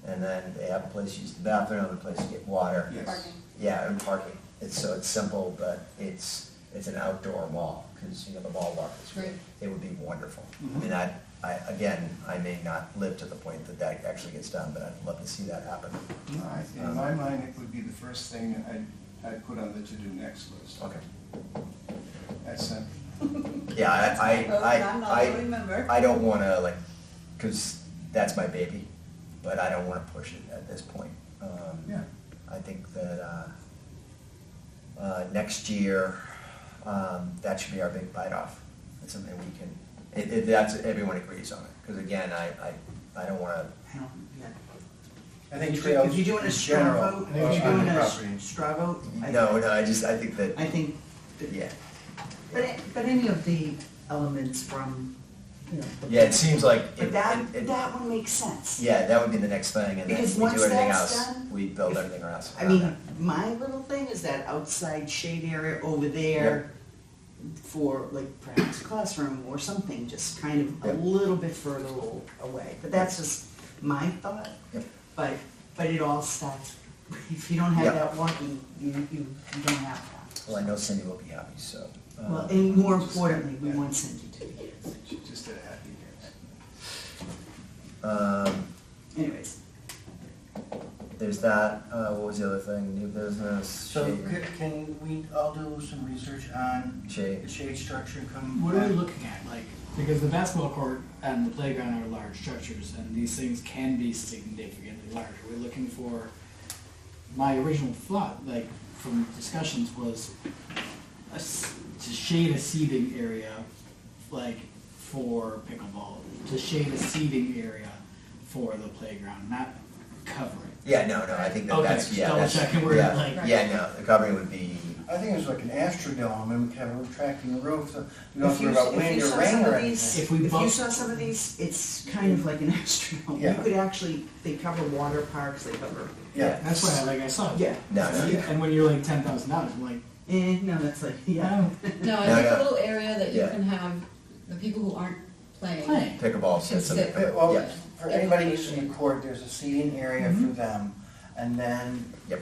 and then they have a place to use the bathroom, a place to get water. Yes. Yeah, and parking. So it's simple, but it's an outdoor mall, because, the mall walk is great. Right. It would be wonderful. Mhm. I mean, again, I may not live to the point that that actually gets done, but I'd love to see that happen. No, in my mind, it would be the first thing I'd put on the to-do next list. Okay. That's simple. Yeah, I'm not a voting member. I don't wanna, like, because that's my baby, but I don't wanna push it at this point. Yeah. I think that, next year, that should be our big bite-off. It's something we can, that's, everyone agrees on it, because again, I don't wanna, I don't, yeah. I think If trails you're doing a in straw general vote, are if you're on doing the a property. straw vote, no, I think that, I think, yeah. but any of the elements from, Yeah, it seems like. But that one makes sense. Yeah, that would be the next thing, and then Because we do once everything that's else. done, We build everything else I around mean, that. my little thing is that outside shade area over there for like perhaps a classroom or something, just kind of a Yep. little bit further away. But that's just my thought. Yep. But it all starts, if you don't have Yep. that walking, you don't have that. Well, I know Cindy will be happy, so. Well, and more importantly, we want Cindy to be here. She just did a happy dance. Anyways, There's that, what was the other thing, new business, So shade, can we all do some research on shade, the shade structure come? What are we looking at? Like, because the basketball court and the playground are large structures, and these things can be significantly larger. We're looking for, my original thought, like, from discussions was to shade a seating area, like, for pickleball, to shade a seating area for the playground, not cover it. yeah, no, I think that Okay, that's, just yeah, double that's, checking where, yeah, like- yeah, no, the covering would be, I think it's like an astrodome, and we have a retracting roof, so we don't have if to you, worry about if wind you or saw rain some or of these, anything. If we if you bump- saw some of these, it's kind of like an astronaut. You Yeah. could actually, they cover water parks, they cover, Yeah. That's why, like, I saw it. yeah. no, And when you're like $10,000, I'm like, No, that's like, yeah. No, I No, think no. a little area that you Yeah. can have, the people who aren't playing. playing. pickleball sits in sit- the, Well, yeah, for anybody using the court, there's a seating area for them, and then, yep,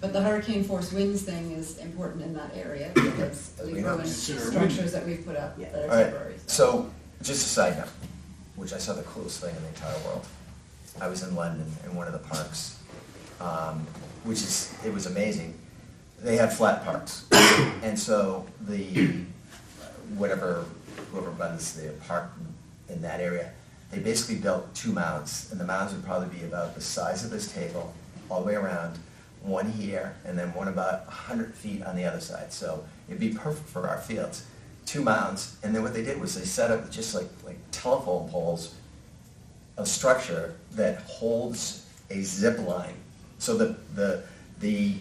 But the hurricane force winds thing is important in that area, because We we've know. ruined Sure. structures that we've put up Yeah. that are all right, temporary. so, just a side note, which I saw the coolest thing in the entire world. I was in London in one of the parks, it was amazing. They had flat parks, and so whoever runs the park in that area, they basically built 2 mounds, and the mounds would probably be about the size of this table, all the way around, one here, and then one about 100 feet on the other side, so it'd be perfect for our fields. 2 mounds, and then what they did was they set up just like telephone poles, a structure that holds a zip line. So the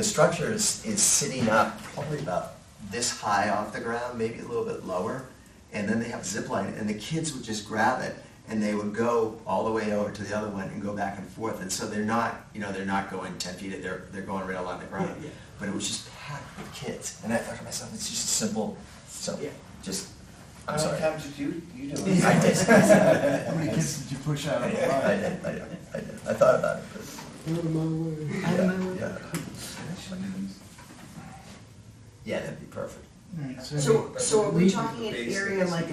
structure is sitting up probably about this high off the ground, maybe a little bit lower, and then they have a zip line, and the kids would just grab it, and they would go all the way over to the other one and go back and forth, and so they're not going 10 feet, they're going right along the ground. Yeah, yeah. But it was just packed with kids, and I thought to myself, it's just simple, so, Yeah. just, how I'm many sorry. times did you do I it? did. How many kids did you push out I of the did, line? I did. I thought about it, but. Yeah. Yeah, that'd be perfect. Alright, So are we we- talking an Basics. area like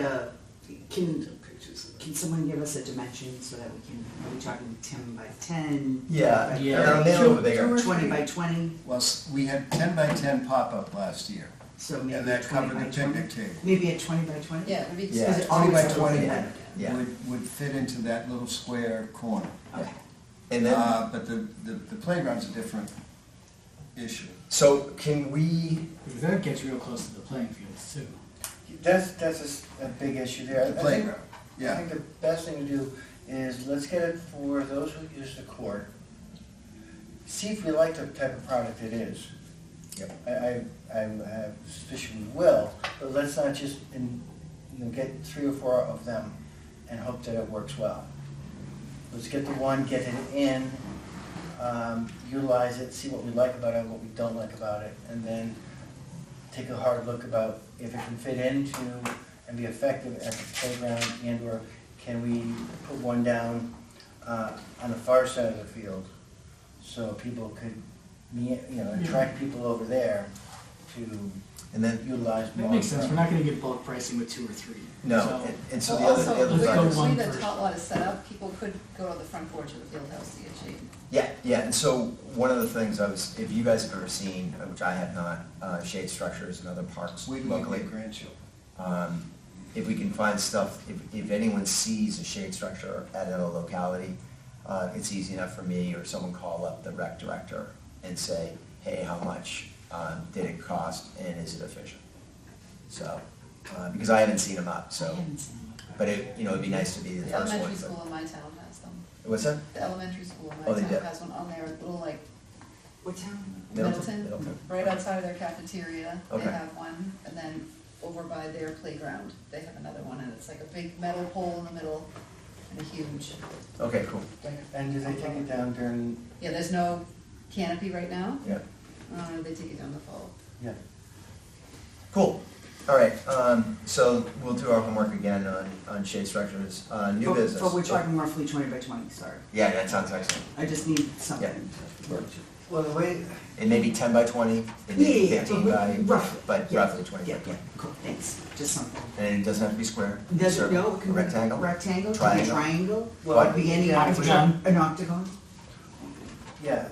can someone give us a dimension so that we can, are we talking 10 by 10? Yeah, Yeah. maybe a little bit bigger. 20 by 20, Well, we had 10 by 10 pop-up last year, so maybe and that 20 covered by the 20? picnic table. Maybe a 20 by 20? Yeah, it'd be. Yeah. Is it 20 by always 20 open? Yeah. would fit into that little square corner. Okay. And then, But the playground's a different issue. so can we, Because that gets real close to the playing fields too. That's a big issue there. The playground, I yeah. think the best thing to do is let's get it for those who use the court. See if we like the type of product it is. Yep. I have suspicion we will, but let's not just, get 3 or 4 of them and hope that it works well. Let's get the one, get it in, utilize it, see what we like about it, what we don't like about it, and then take a hard look about if it can fit into and be effective at the playground, and/or can we put one down on the far side of the field so people could, attract people over there to And then, utilize more. That makes sense, we're not gonna get bulk pricing with 2 or 3. no, So- and so Well, the also, other the let's go thing is, one way the first. tot lot is set up, people could go to the front porch of the field house to get shade. yeah, and so one of the things if you guys have ever seen, which I have not, shade structures in other parks Wait till we locally. get grandchildren. If we can find stuff, if anyone sees a shade structure at a locality, it's easy enough for me or someone call up the rec director and say, hey, how much did it cost and is it efficient? So, because I haven't seen them up, I so, haven't seen them. but it'd be nice to be the The first one. elementary school in my town has them. What's that? The elementary school in Oh, my they town do? has one on their little like What town? Middleton? Middleton, right outside of their cafeteria, they Okay. have one, and then over by their playground, they have another one, and it's like a big metal pole in the middle and a huge, Okay, cool, like. And do they take it down during, Yeah, there's no canopy right now, yeah, they take it down the fall. yeah, cool. All right, so we'll do our homework again on shade structures, new business. But we're talking roughly 20 by 20, sorry. Yeah, that sounds excellent. I just need something. well, the way, It may be 10 by 20, it may be Yeah, 15 by, roughly. but Yeah. roughly 20 by Yeah, 20. cool, thanks, just something. And it doesn't have to be square. Does it, circle, no, it can be rectangle. rectangle, it can be Triangle. triangle, Well, it could be any octagon. An octagon? yeah,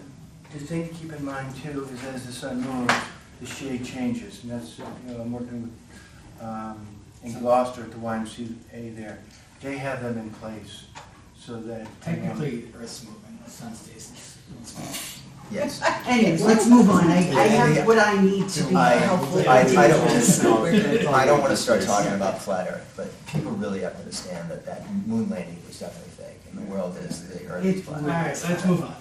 the thing to keep in mind too is as the sun moves, the shade changes, and that's, I'm working with, in Gloucester at the YMCA there. They have them in place so that. Technically, Earth's moving, the sun stays in small. Yes. Anyways, let's move on, I have what I need to be I helpful. I don't want to start talking about flat Earth, but people really have to understand that moon landing was definitely fake, and the world is the Earth is flat. Alright, so let's move on.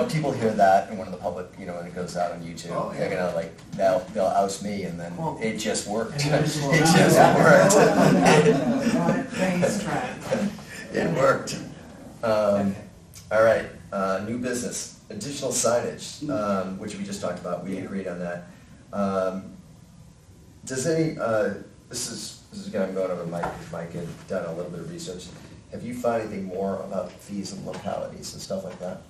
People hear that in one of the public, when it goes out on YouTube, Oh, yeah. they're gonna they'll oust me, and then Oh. it just worked. And then It it's just worked. Thanks, Brad. It worked. All right, new business, additional signage, which we just talked about, we agreed on that. Does any, this is again, I'm going over Mike had done a little bit of research. Have you found anything more about fees and localities and stuff like that?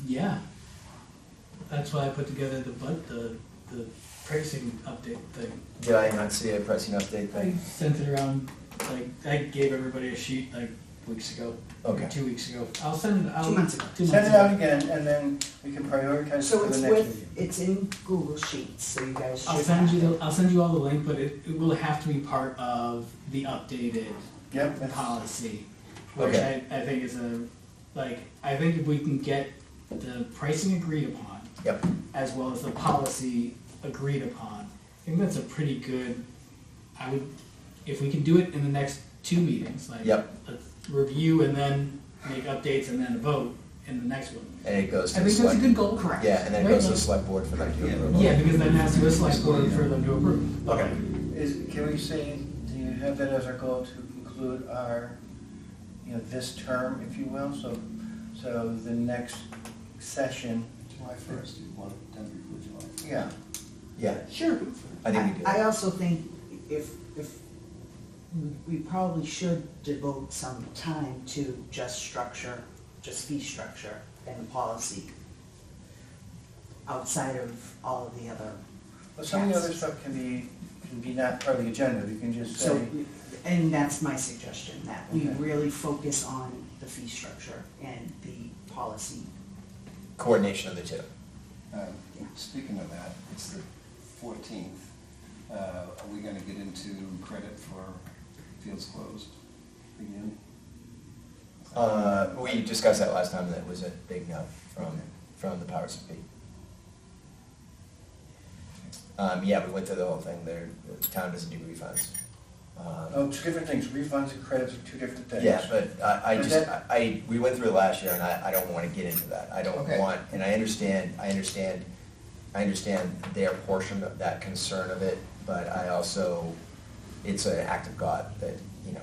Yeah. That's why I put together the pricing update thing. Did I not see a pricing update I thing? sent it around, I gave everybody a sheet weeks ago. Okay. 2 weeks ago. I'll send it out. 2 months ago. Send it out again, and then we can prioritize So for it's the next with, meeting. it's in Google Sheets, so you guys should. I'll send have you it. I'll send you all the link, but it will have to be part of the updated Yep, that's- policy, which Okay. I think is I think if we can get the pricing agreed upon, Yep, as well as the policy agreed upon, I think that's a pretty good, if we can do it in the next 2 meetings, Yep. a review and then make updates and then a vote in the next one. and it goes to I the think that's a select. good goal. Correct. Yeah, and then it goes to the select board for them to approve. Yeah, because then it has to go to select board for them to approve. Okay. Can we say, do you have that as our goal to conclude our, this term, if you will? So the next session, July 1st, you want it done before July? yeah, Yeah, Sure. I think we do. I also think if we probably should devote some time to just fee structure and the policy outside of all of the other. well, some of the other tasks. stuff can be not part of the agenda, you can just So, say, and that's my suggestion, that we Okay. really focus on the fee structure and the policy. Coordination of the two. Speaking of that, it's the 14th. Are we gonna get into credit for fields closed again? We discussed that last time, and that was a big no from the powers that be. Yeah, we went through the whole thing, the town doesn't do refunds Oh, two different things, refunds and credits are two different things. Yeah, but I But just, that- we went through it last year, and I don't wanna get into that. I don't Okay. want, and I understand their portion of that concern of it, but I also, it's an act of God that, you know,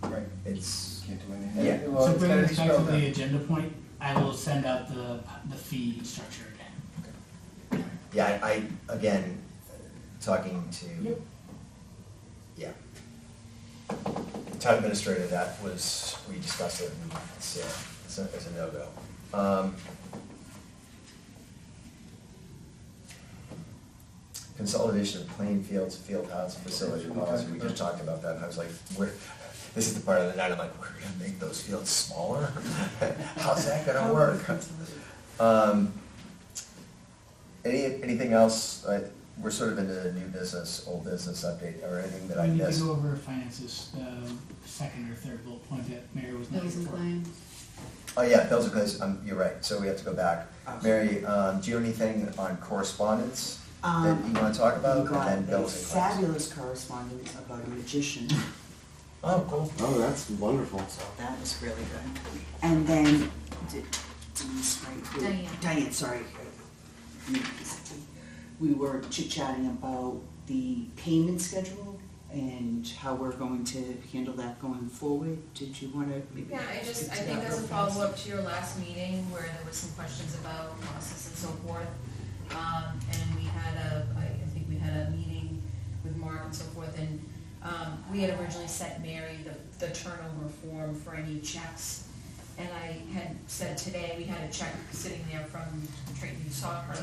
Right. it's, Can't do anything. Yeah. Well, So it's bringing gotta this be back to spelled the out. agenda point, I will send out the fee structure again. yeah, I, again, talking to, Yep. yeah. Town administrator, that was, we discussed it, and it's a no-go. Consolidation of playing fields, field house, facility policy, we just talked about that, and I was like, this is the part of the night, I'm like, we're gonna make those fields smaller? How's that gonna work? Anything else? We're sort of into new business, old business update, or anything that I We need to missed? go over finances, second or third bullet point that Mary was not Bills here and for. claims. Oh, yeah, bills and claims, you're right, so we have to go back. Oh. Mary, do you have anything on correspondence that you wanna talk about, We and got then a bills and claims? fabulous correspondence about a magician, Oh, cool. Oh, that's wonderful. so that was really good. And then, Denise, right? Diane, sorry. We were chit-chatting about the payment schedule and how we're going to handle that going forward. Did you want to maybe? Yeah, I speak to think that as a real fast? follow-up to your last meeting where there was some questions about process and so forth. And we had I think we had a meeting with Mark and so forth, and we had originally sent Mary the turnover form for any checks. And I had said today, we had a check sitting there from Triton Youth Soccer.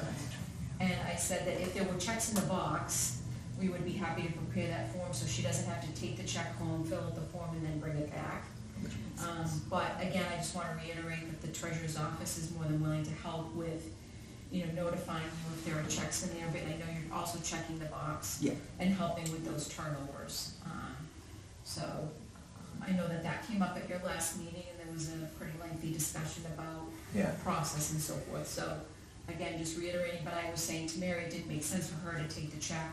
And I said that if there were checks in the box, we would be happy to prepare that form so she doesn't have to take the check home, fill out the form, and then bring it back. But again, I just want to reiterate that the treasurer's office is more than willing to help with, notifying you if there are checks in there, but I know you're also checking the box Yeah. and helping with those turnovers. So I know that came up at your last meeting, and there was a pretty lengthy discussion about Yeah. process and so forth. So again, just reiterating, but I was saying to Mary, it didn't make sense for her to take the check,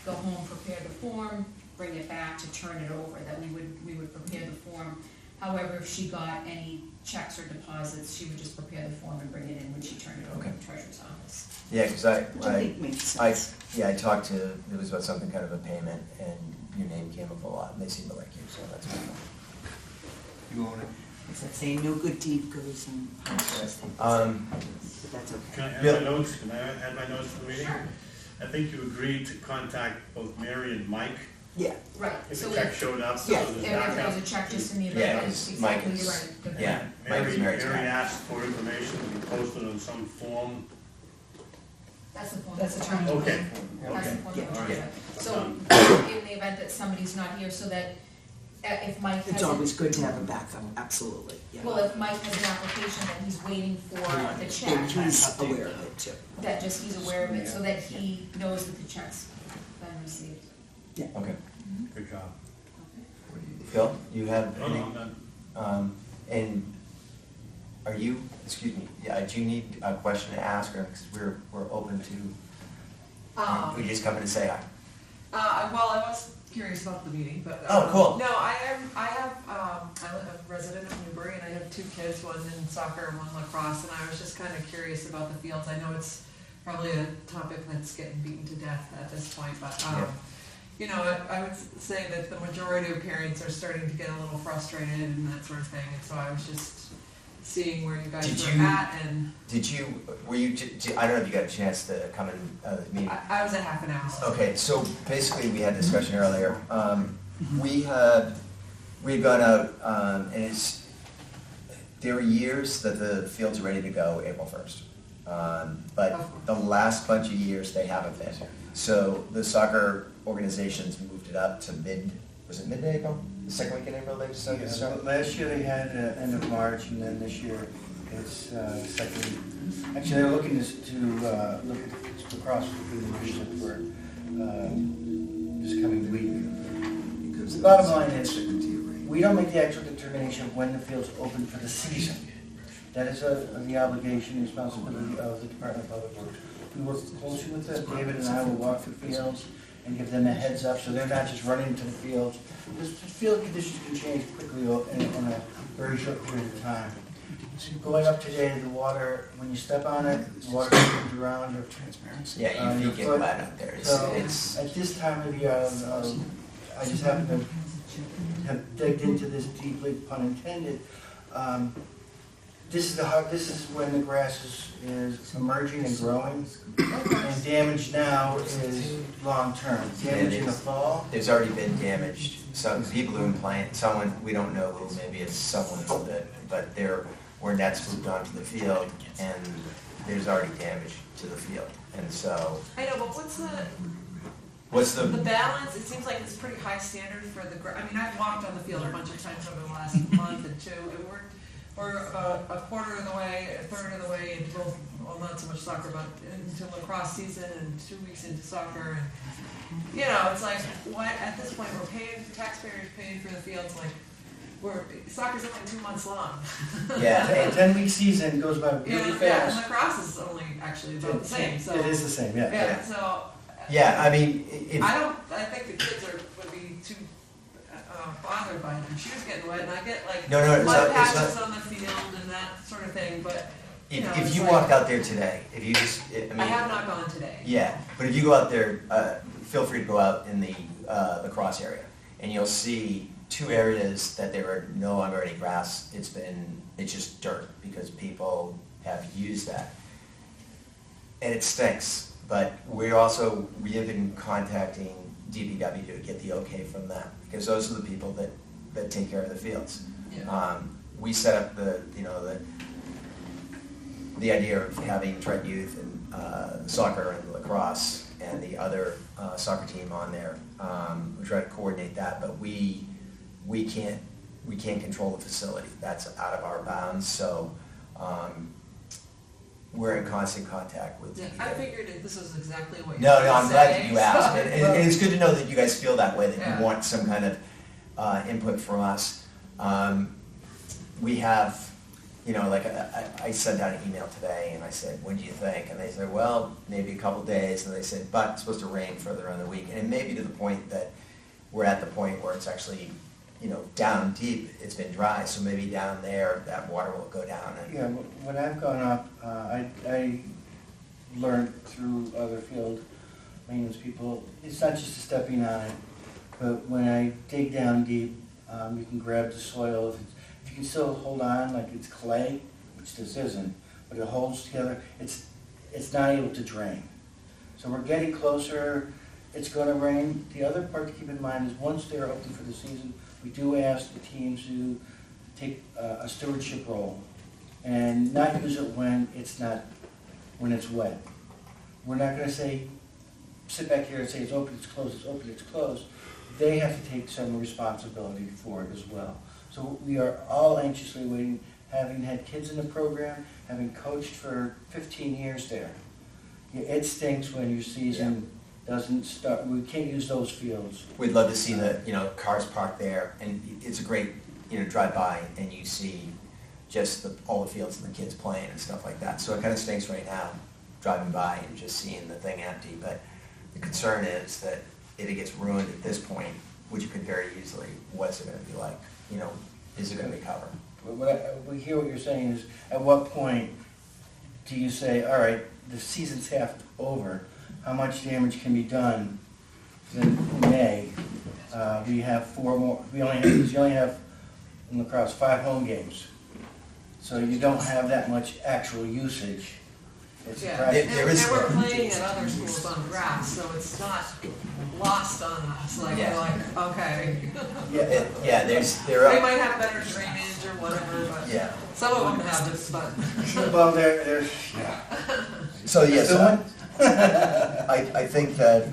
go home, prepare the form, bring it back to turn it over, that we would prepare the form. However, if she got any checks or deposits, she would just prepare the form and bring it in when she turned it over to the treasurer's office. Yeah, because Which I think makes I sense. talked to, it was about something kind of a payment, and your name came up a lot, and they seemed to like you, so that's good. You own it. As I say, no good deed goes unpunished. But that's okay. Can I add Bill? my notes? Can I add my notes for the meeting? I think you agreed to contact both Mary and Mike Yeah, Right, if so the check showed up. Yeah. So there's if there was backup. a check just in the event, Yeah, that because is Mike exactly is- right. Good yeah. point. Mike is Mary's Mary guy. asked for information to be posted on some form. That's the form. That's the turnover. Okay, That's the okay. form. Yeah. that we're Yeah. on. So in the event that somebody's not here, so that if Mike has. it's always good to have a backup, absolutely, yeah. Well, if Mike has an application that he's waiting for the Then check, he's aware of it too. that just he's aware of it, so that he knows that the check's been received. Okay. Good job. Phil, you have No, no, anything? I'm done. And are you, excuse me, do you need a question to ask, or, because we're open to, we just come in and say hi? Well, I was curious about the meeting, but. Oh, cool. No, I'm a resident of Newbury, and I have two kids, one in soccer and one lacrosse, and I was just kind of curious about the fields. I know it's probably a topic that's getting beaten to death at this point, but, I would say that the majority of parents are starting to get a little frustrated and that sort of thing, and so I was just seeing where you guys Did were you- at, and I don't know if you got a chance to come in the meeting. I was at half an hour. Okay, so basically, we had a discussion earlier. We had gone out, and there are years that the fields are ready to go April 1st. But the last bunch of years, they haven't been. So the soccer organizations moved it up to was it mid-April? The second week in April, they decided to Yeah, start? but last year they had end of March, and then this year it's second. Actually, they're looking to look at across the region for this coming week. The bottom line is, we don't make the actual determination of when the field's open for the season. That is the obligation and responsibility of the Department of Public Works. We work closely with them. David and I will walk the fields and give them a heads up, so they're not just running into the field. Because the field conditions can change quickly in a very short period of time. So going up today, the water, when you step on it, the water comes around or transparency. Yeah, your feet get foot. wet out there. So It's, at this time of year, I just happen to have digged into this deeply, pun intended. This is when the grass is emerging and growing, and damage now is long-term. Damage in the fall. there's already been damaged. Some people who implant, someone, we don't know who, maybe it's someone who did, but there were nets moved onto the field, and there's already damage to the field. And so, I know, but what's the the balance? It seems like it's pretty high standard for the, I mean, I've walked on the field a bunch of times over the last month and two, and we're about a quarter of the way, a third of the way into both, well, not so much soccer, but into lacrosse season and 2 weeks into soccer. And, you know, it's like, what, at this point, we're paying, taxpayers paying for the fields, like, soccer's only 2 months long. Yeah. A 10-week season goes by really Yeah, and fast. lacrosse is only actually about the same, so. It is the same, yeah. Yeah, so. yeah, I mean, if, I think the kids would be too bothered by their shoes getting wet, and I get like No, no, it's mud not- it's patches not- on the field and that sort of thing, but, you know, if it's you like- walked out there today, if you just, I mean. I have not gone today. Yeah, but if you go out there, feel free to go out in the lacrosse area, and you'll see 2 areas that there are no longer any grass. It's just dirt, because people have used that. And it stinks, but we have been contacting DPW to get the okay from them, because those are the people that take care of the fields. Yeah. We set up the idea of having Trent Youth and soccer and lacrosse and the other soccer team on there. We try to coordinate that, but we can't control the facility. That's out of our bounds. So we're in constant contact with. Yeah, DPW. I figured that this was exactly what you No, were no, I'm glad that saying, you asked, so- and it's good to know that you guys feel that way, that Yeah. you want some kind of input from us. We have, like, I sent out an email today, and I said, "When do you think?" And they said, "Well, maybe a couple days," and they said, "But it's supposed to rain further on the week," and it may be to the point that we're at the point where it's actually, down deep, it's been dry, so maybe down there, that water will go down. And Yeah, when I've gone up, I learned through other field maintenance people, it's not just stepping on it, but when I dig down deep, you can grab the soil. If you can still hold on, like it's clay, which this isn't, but it holds together, it's not able to drain. So we're getting closer, it's gonna rain. The other part to keep in mind is once they're open for the season, we do ask the teams to take a stewardship role and not use it when it's wet. We're not gonna say, sit back here and say it's open, it's closed, it's open, it's closed. They have to take some responsibility for it as well. So we are all anxiously waiting, having had kids in the program, having coached for 15 years there. Yeah, it stinks when your season doesn't start, we can't use those fields. we'd love to see the, cars parked there, and it's a great, drive by, and you see just all the fields and the kids playing and stuff like that. So it kind of stinks right now, driving by and just seeing the thing empty, but the concern is that if it gets ruined at this point, which it could very easily, what's it gonna be like? Is it gonna recover? We hear what you're saying is, at what point do you say, all right, the season's half over, how much damage can be done in May? We have 4 more, you only have in lacrosse 5 home games. So you don't have that much actual usage. It's Yeah, practice. There is- and we're playing at other schools on grass, so it's not lost on us, like, we're Yeah. like, okay. Yeah, there They are, might have better drainage or whatever, but yeah. some of them have it, but. Well, there's, yeah. So, yes, Still I think that,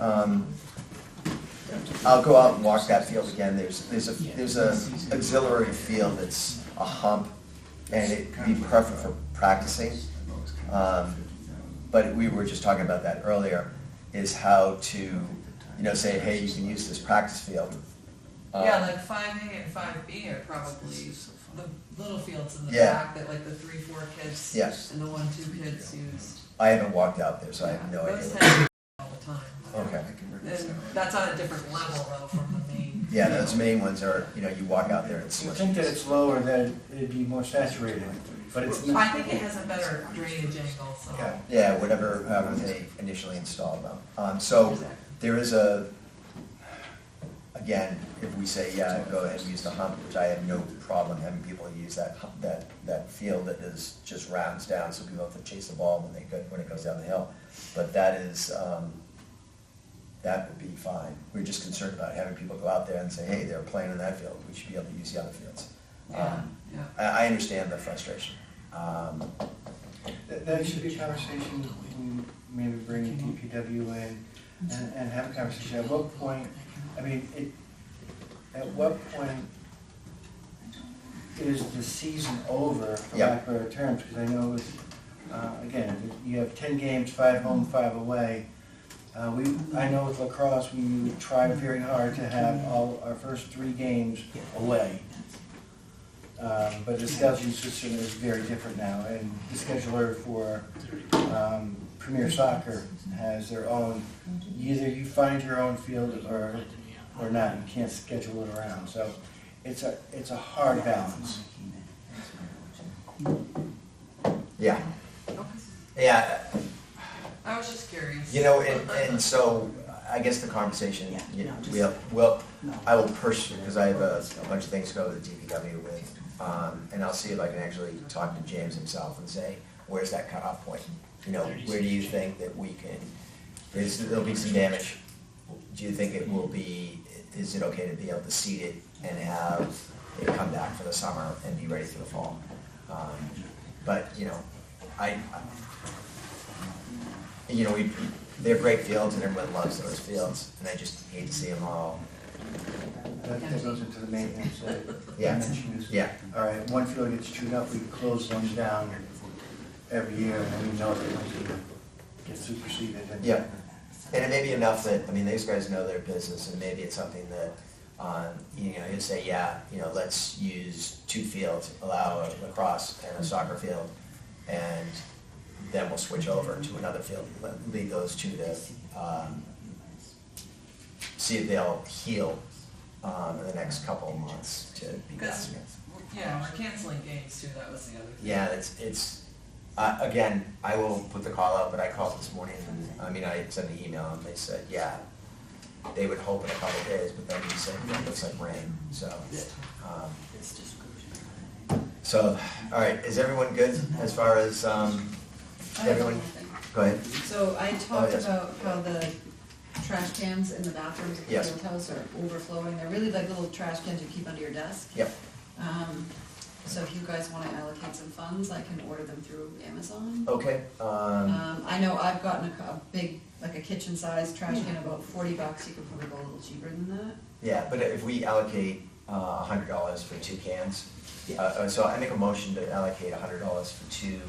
I'll go out and walk that field again. There's a auxiliary field that's a hump, and it'd be perfect for practicing. But we were just talking about that earlier, is how to, say, hey, you can use this practice field. Yeah, like 5A and 5B are probably the little fields in the Yeah. back that like the 3, 4 kids Yes. and the 1, 2 kids used. I haven't walked out there, so I have no Those idea. tend to be all the time. Okay. And that's on a different level though from the main. Yeah, those main ones are, you know, you walk out there, it's You much. think that it's lower, that it'd be more saturated, but it's I not. think it has a better drainage angle, so. Yeah. Yeah, whatever, however they initially installed them. So there is a, again, if we say, yeah, go ahead and use the hump, which I have no problem having people use that hump, that field that is just rounds down, so people don't have to chase the ball when it goes down the hill. But that is, that would be fine. We're just concerned about having people go out there and say, hey, they're playing in that field, we should be able to use the other fields. Yeah, yeah. I understand the frustration. That should be a conversation, we can maybe bring DPW in and have a conversation. At what point, I mean, at what point is the season over, for Yeah. lack of better terms? Because I know, again, you have 10 games, 5 home, 5 away. I know with lacrosse, we tried very hard to have all our first 3 games away. But the scheduling system is very different now, and the scheduler for Premier Soccer has their own, either you find your own field or not, you can't schedule it around, so it's a hard balance. Yeah. Yeah, I was just curious. you know, and so I guess the conversation, you know, I will personally, because I have a bunch of things to go to the DPW with, and I'll see if I can actually talk to James himself and say, where's that cutoff point? You know, where do you think that we can, there'll be some damage. Do you think it will be, is it okay to be able to seed it and have it come back for the summer and be ready for the fall? But, you know, they're great fields and everyone loves those fields, and I just hate to see them all. That goes into the maintenance that Yeah. you mentioned. Yeah. All right, one field gets chewed up, we close one down every year, and then we know that one's gonna get superseded. And- Yeah. And it may be enough that, I mean, these guys know their business, and maybe it's something that, you know, you say, yeah, you know, let's use 2 fields, allow a lacrosse and a soccer field, and then we'll switch over to another field, leave those 2 to, see if they'll heal, in the next couple of months to be back Because, again. yeah, we're canceling games too, that was the other thing. Yeah, it's, again, I will put the call out, but I called this morning, and, I mean, I sent an email, and they said, yeah, they would hope in a couple of days, but then he said, yeah, it looks like rain, so. So, all right, is everyone good as far as, I have everyone? one thing. Go ahead. So I talked yes. about how the trash cans in the bathrooms at the Yes. field house are overflowing. They're really like little trash cans you keep under your desk. Yep, So if you guys wanna allocate some funds, I can order them through Amazon. okay, I know I've gotten a big, like a kitchen-sized trash can, about $40. You could probably go a little cheaper than that. yeah, but if we allocate, $100 for 2 cans, so I make a motion to allocate $100 for 2,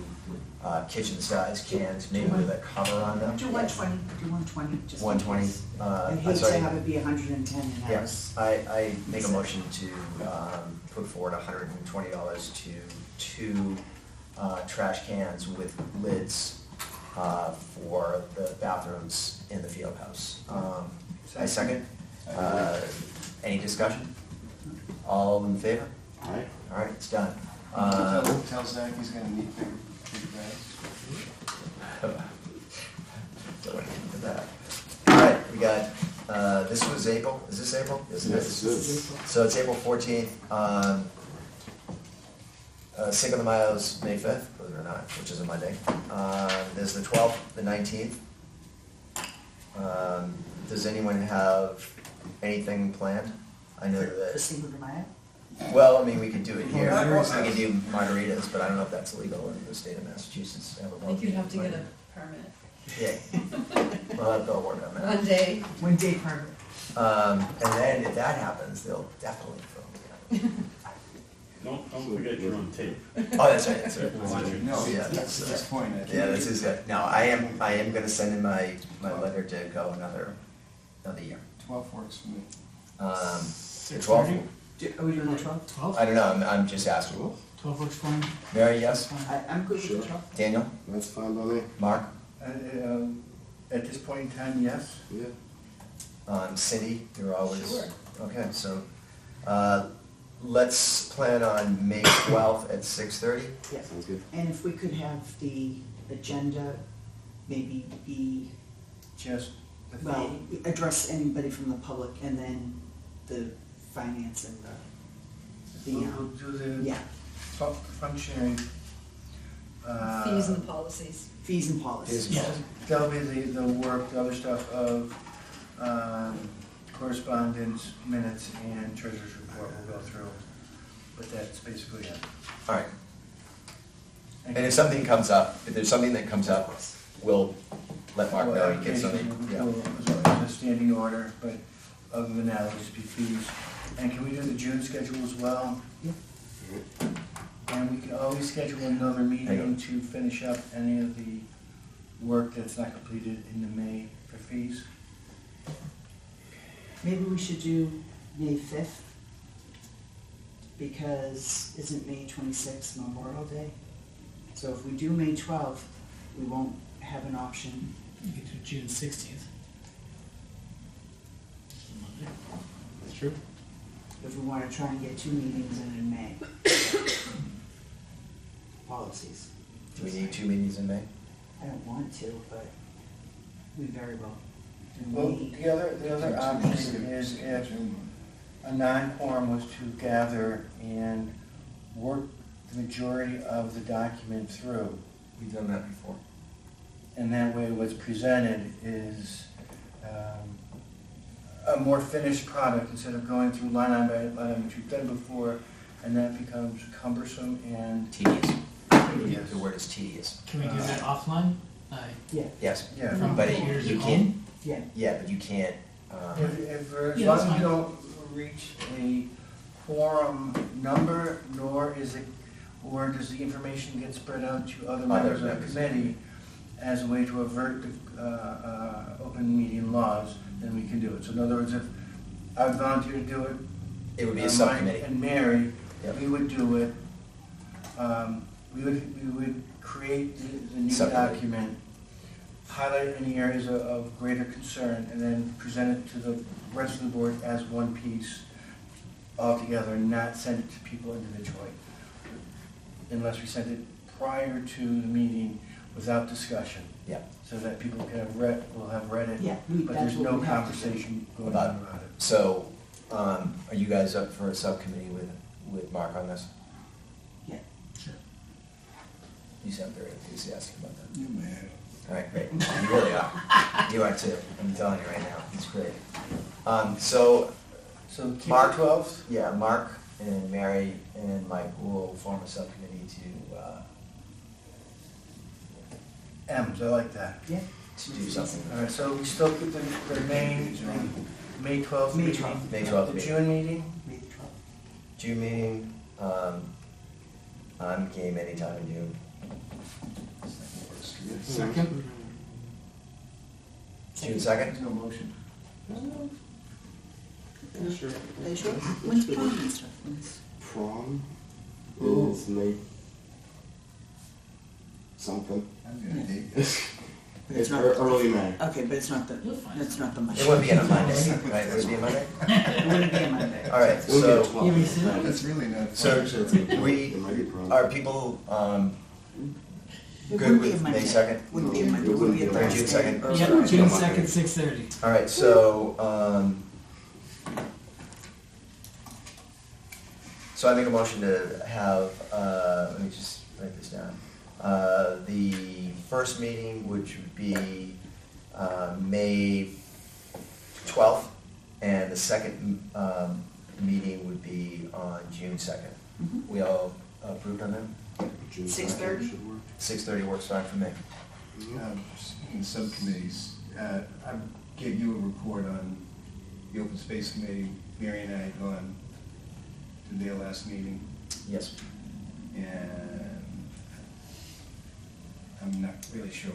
kitchen-sized cans, maybe with a cover on them. Do 120, do 120, just in 120, case. I hate to sorry. have it be 110 and have us. Yes, I make a motion to put forward $120 to 2 trash cans with lids for the bathrooms in the field house. I second. Any discussion? All in favor? Aye. All right, it's done. Tell Zach he's gonna need big bags. Don't want to get into that. All right, we got, this was April, is this April? Isn't it? Yes, it is. So it's April 14th. Cinco de Mayo's May 5th, believe it or not, which is a Monday. There's the 12th, the 19th. Does anyone have anything planned? I know For that, Cinco de Mayo? well, I mean, we could do it here. We could do margaritas, but I don't know if that's legal in the state of Massachusetts. I think you'd have to get a permit. Yeah. We'll have to go work on that. One day. 1 day permit. And then if that happens, they'll definitely throw me out. Don't forget you're on tape. Oh, that's right, that's right. No, Yeah, that's his point, I think. Yeah, that's his, no, I am gonna send in my letter to go another year. 12 works for me. The 12th, Are we doing the 12th? 12? I don't know, I'm just asking. 12 works fine. Mary, yes? I'm good with the Sure. 12th. Daniel? That's fine by me. Mark? At this point in time, yes. Yeah. Cindy, you're always. Sure. Okay, so, let's plan on May 12th at 6:30. Yeah. Sounds good. And if we could have the agenda maybe be, Just, well, address anybody from the public and then the finance and the, we'll do the yeah, functionary. Fees and policies. fees and policies. Fees and policies. That'll be the work, the other stuff of correspondence, minutes, and treasurer's report we'll go through. But that's basically it. All right. And if something comes up, if there's something that comes up, we'll let Mark know and get something, yeah. It's a standing order, but other than that, it'll just be fees. And can we do the June schedule as well? Yeah. And we can always schedule another Hang meeting on. to finish up any of the work that's not completed in the May for fees. Maybe we should do May 5th, because isn't May 26th Memorial Day? So if we do May 12th, we won't have an option. You could do June 16th. Monday. That's true. If we want to try and get 2 meetings in May. Policies. Do we need 2 meetings in May? I don't want to, but we very well. do Well, need- the other option is if a non-quorum was to gather and work the majority of the document through, We've done that before. and that way what's presented is a more finished product instead of going through line item by line item, which we've done before, and that becomes cumbersome and Tedious. tedious. The word is tedious. Can we do that offline? Yeah, Yes, Yeah. From but years you ago? can't, yeah. yeah, but you can't, If, as Yeah, long that's as fine. we don't reach a quorum number, nor is it, or does the information get spread out to other members of the members. committee as a way to avert the open meeting laws, then we can do it. So in other words, if I would volunteer to do it. it would be a Mike subcommittee. And Mary, Yep. we would do it. We would create the new Subcommittee. document, highlight any areas of greater concern, and then present it to the rest of the board as one piece altogether, and not send it to people individually. Unless we send it prior to the meeting without discussion, Yeah, so that people will have read it. Yeah, But that's there's what no we have to do. conversation going About- on about it. so, are you guys up for a subcommittee with Mark on this? Yeah. Sure. You sound very enthusiastic about that. You man. All right, great. You really are. You are too. I'm telling you right now. It's great. So, So keep Mark- the 12th. yeah, Mark and Mary and Mike will form a subcommittee M's, I like that. Yeah. to do something. All right, so we still keep the main, May 12th May meeting. 12th. May 12th The meeting. June meeting, May the 12th. June meeting, I'm game anytime in June. Second? June 2nd? No motion. Sure. Are you sure? When's prom and stuff? When's- Prom Ooh. is May something. I'm gonna date. It's early May. Okay, but it's not the, You'll find that's not the Monday. It wouldn't be on a Monday, right? Would it be a Monday? It wouldn't be a Monday. All right, It would be so, a 12. Even so- That's really not. So, Actually, it's a- we- it might be prom. are people, It good wouldn't be a with May Monday. 2nd? Wouldn't be a Monday, it would be a Or June Thursday. 2nd. or- Yep, sorry. June Yeah. 2nd, 6:30. All right, so I make a motion to have, let me just write this down. The first meeting, which would be May 12th, and the second meeting would be on June 2nd. Mhm. We all approved on that? June 6:30? 2nd should work. 6:30 works fine for me. In subcommittees, I gave you a report on the open space committee. Mary and I had gone to their last meeting, Yes. and I'm not really sure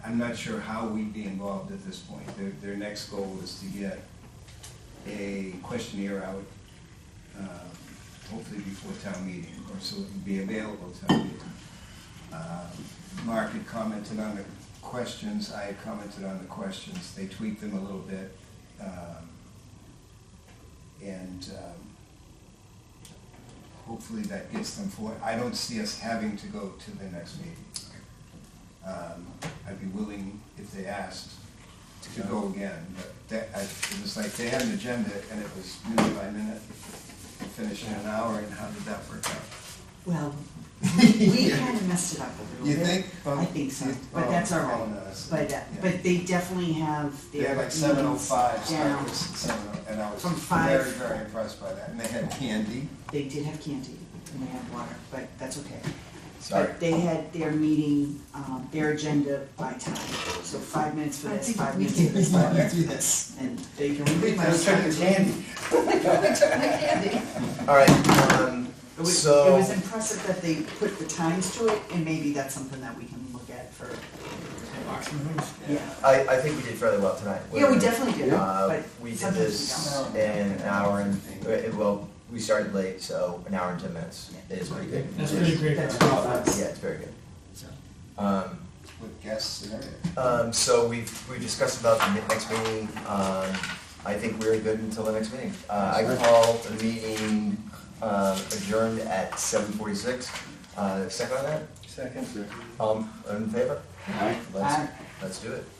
I'm not sure how we'd be involved at this point. Their next goal is to get a questionnaire out, hopefully before town meeting, or so it can be available at town meeting. Mark had commented on questions, I had commented on the questions, they tweaked them a little bit. And hopefully that gets them forward. I don't see us having to go to the next meeting. I'd be willing, if they asked, to go again, but it was like, they had an agenda and it was minute by minute, finish in an hour, and how did that work out? Well, we kind of messed it up a little bit. You think? I think so, You- but oh, that's all oh, right. no, that's- But, yeah. but they definitely have They their had like meetings 7:05 down. start, and I was From very, 5. very impressed by that, and they had candy. They did have candy and they had water, but that's okay. Sorry. But they had their meeting, their agenda by time, so 5 minutes for this, 5 minutes for this, 5 minutes for this, and they can pretty much. Let's try the candy. Candy. All right, It was so. impressive that they put the times to it, and maybe that's something that we can look at for, yeah. I think we did fairly well tonight. Yeah, we definitely did, but We did sometimes we this don't. in an hour and, well, we started late, so an hour and 10 minutes is pretty good. That's pretty great. That's for great us. for us. Yeah, it's very good. So. With guests and everything. So we've discussed about the next meeting. I think we're good until the next meeting. I call the meeting adjourned at 7:46. Second on that? Second. In favor? Aye. Let's do it.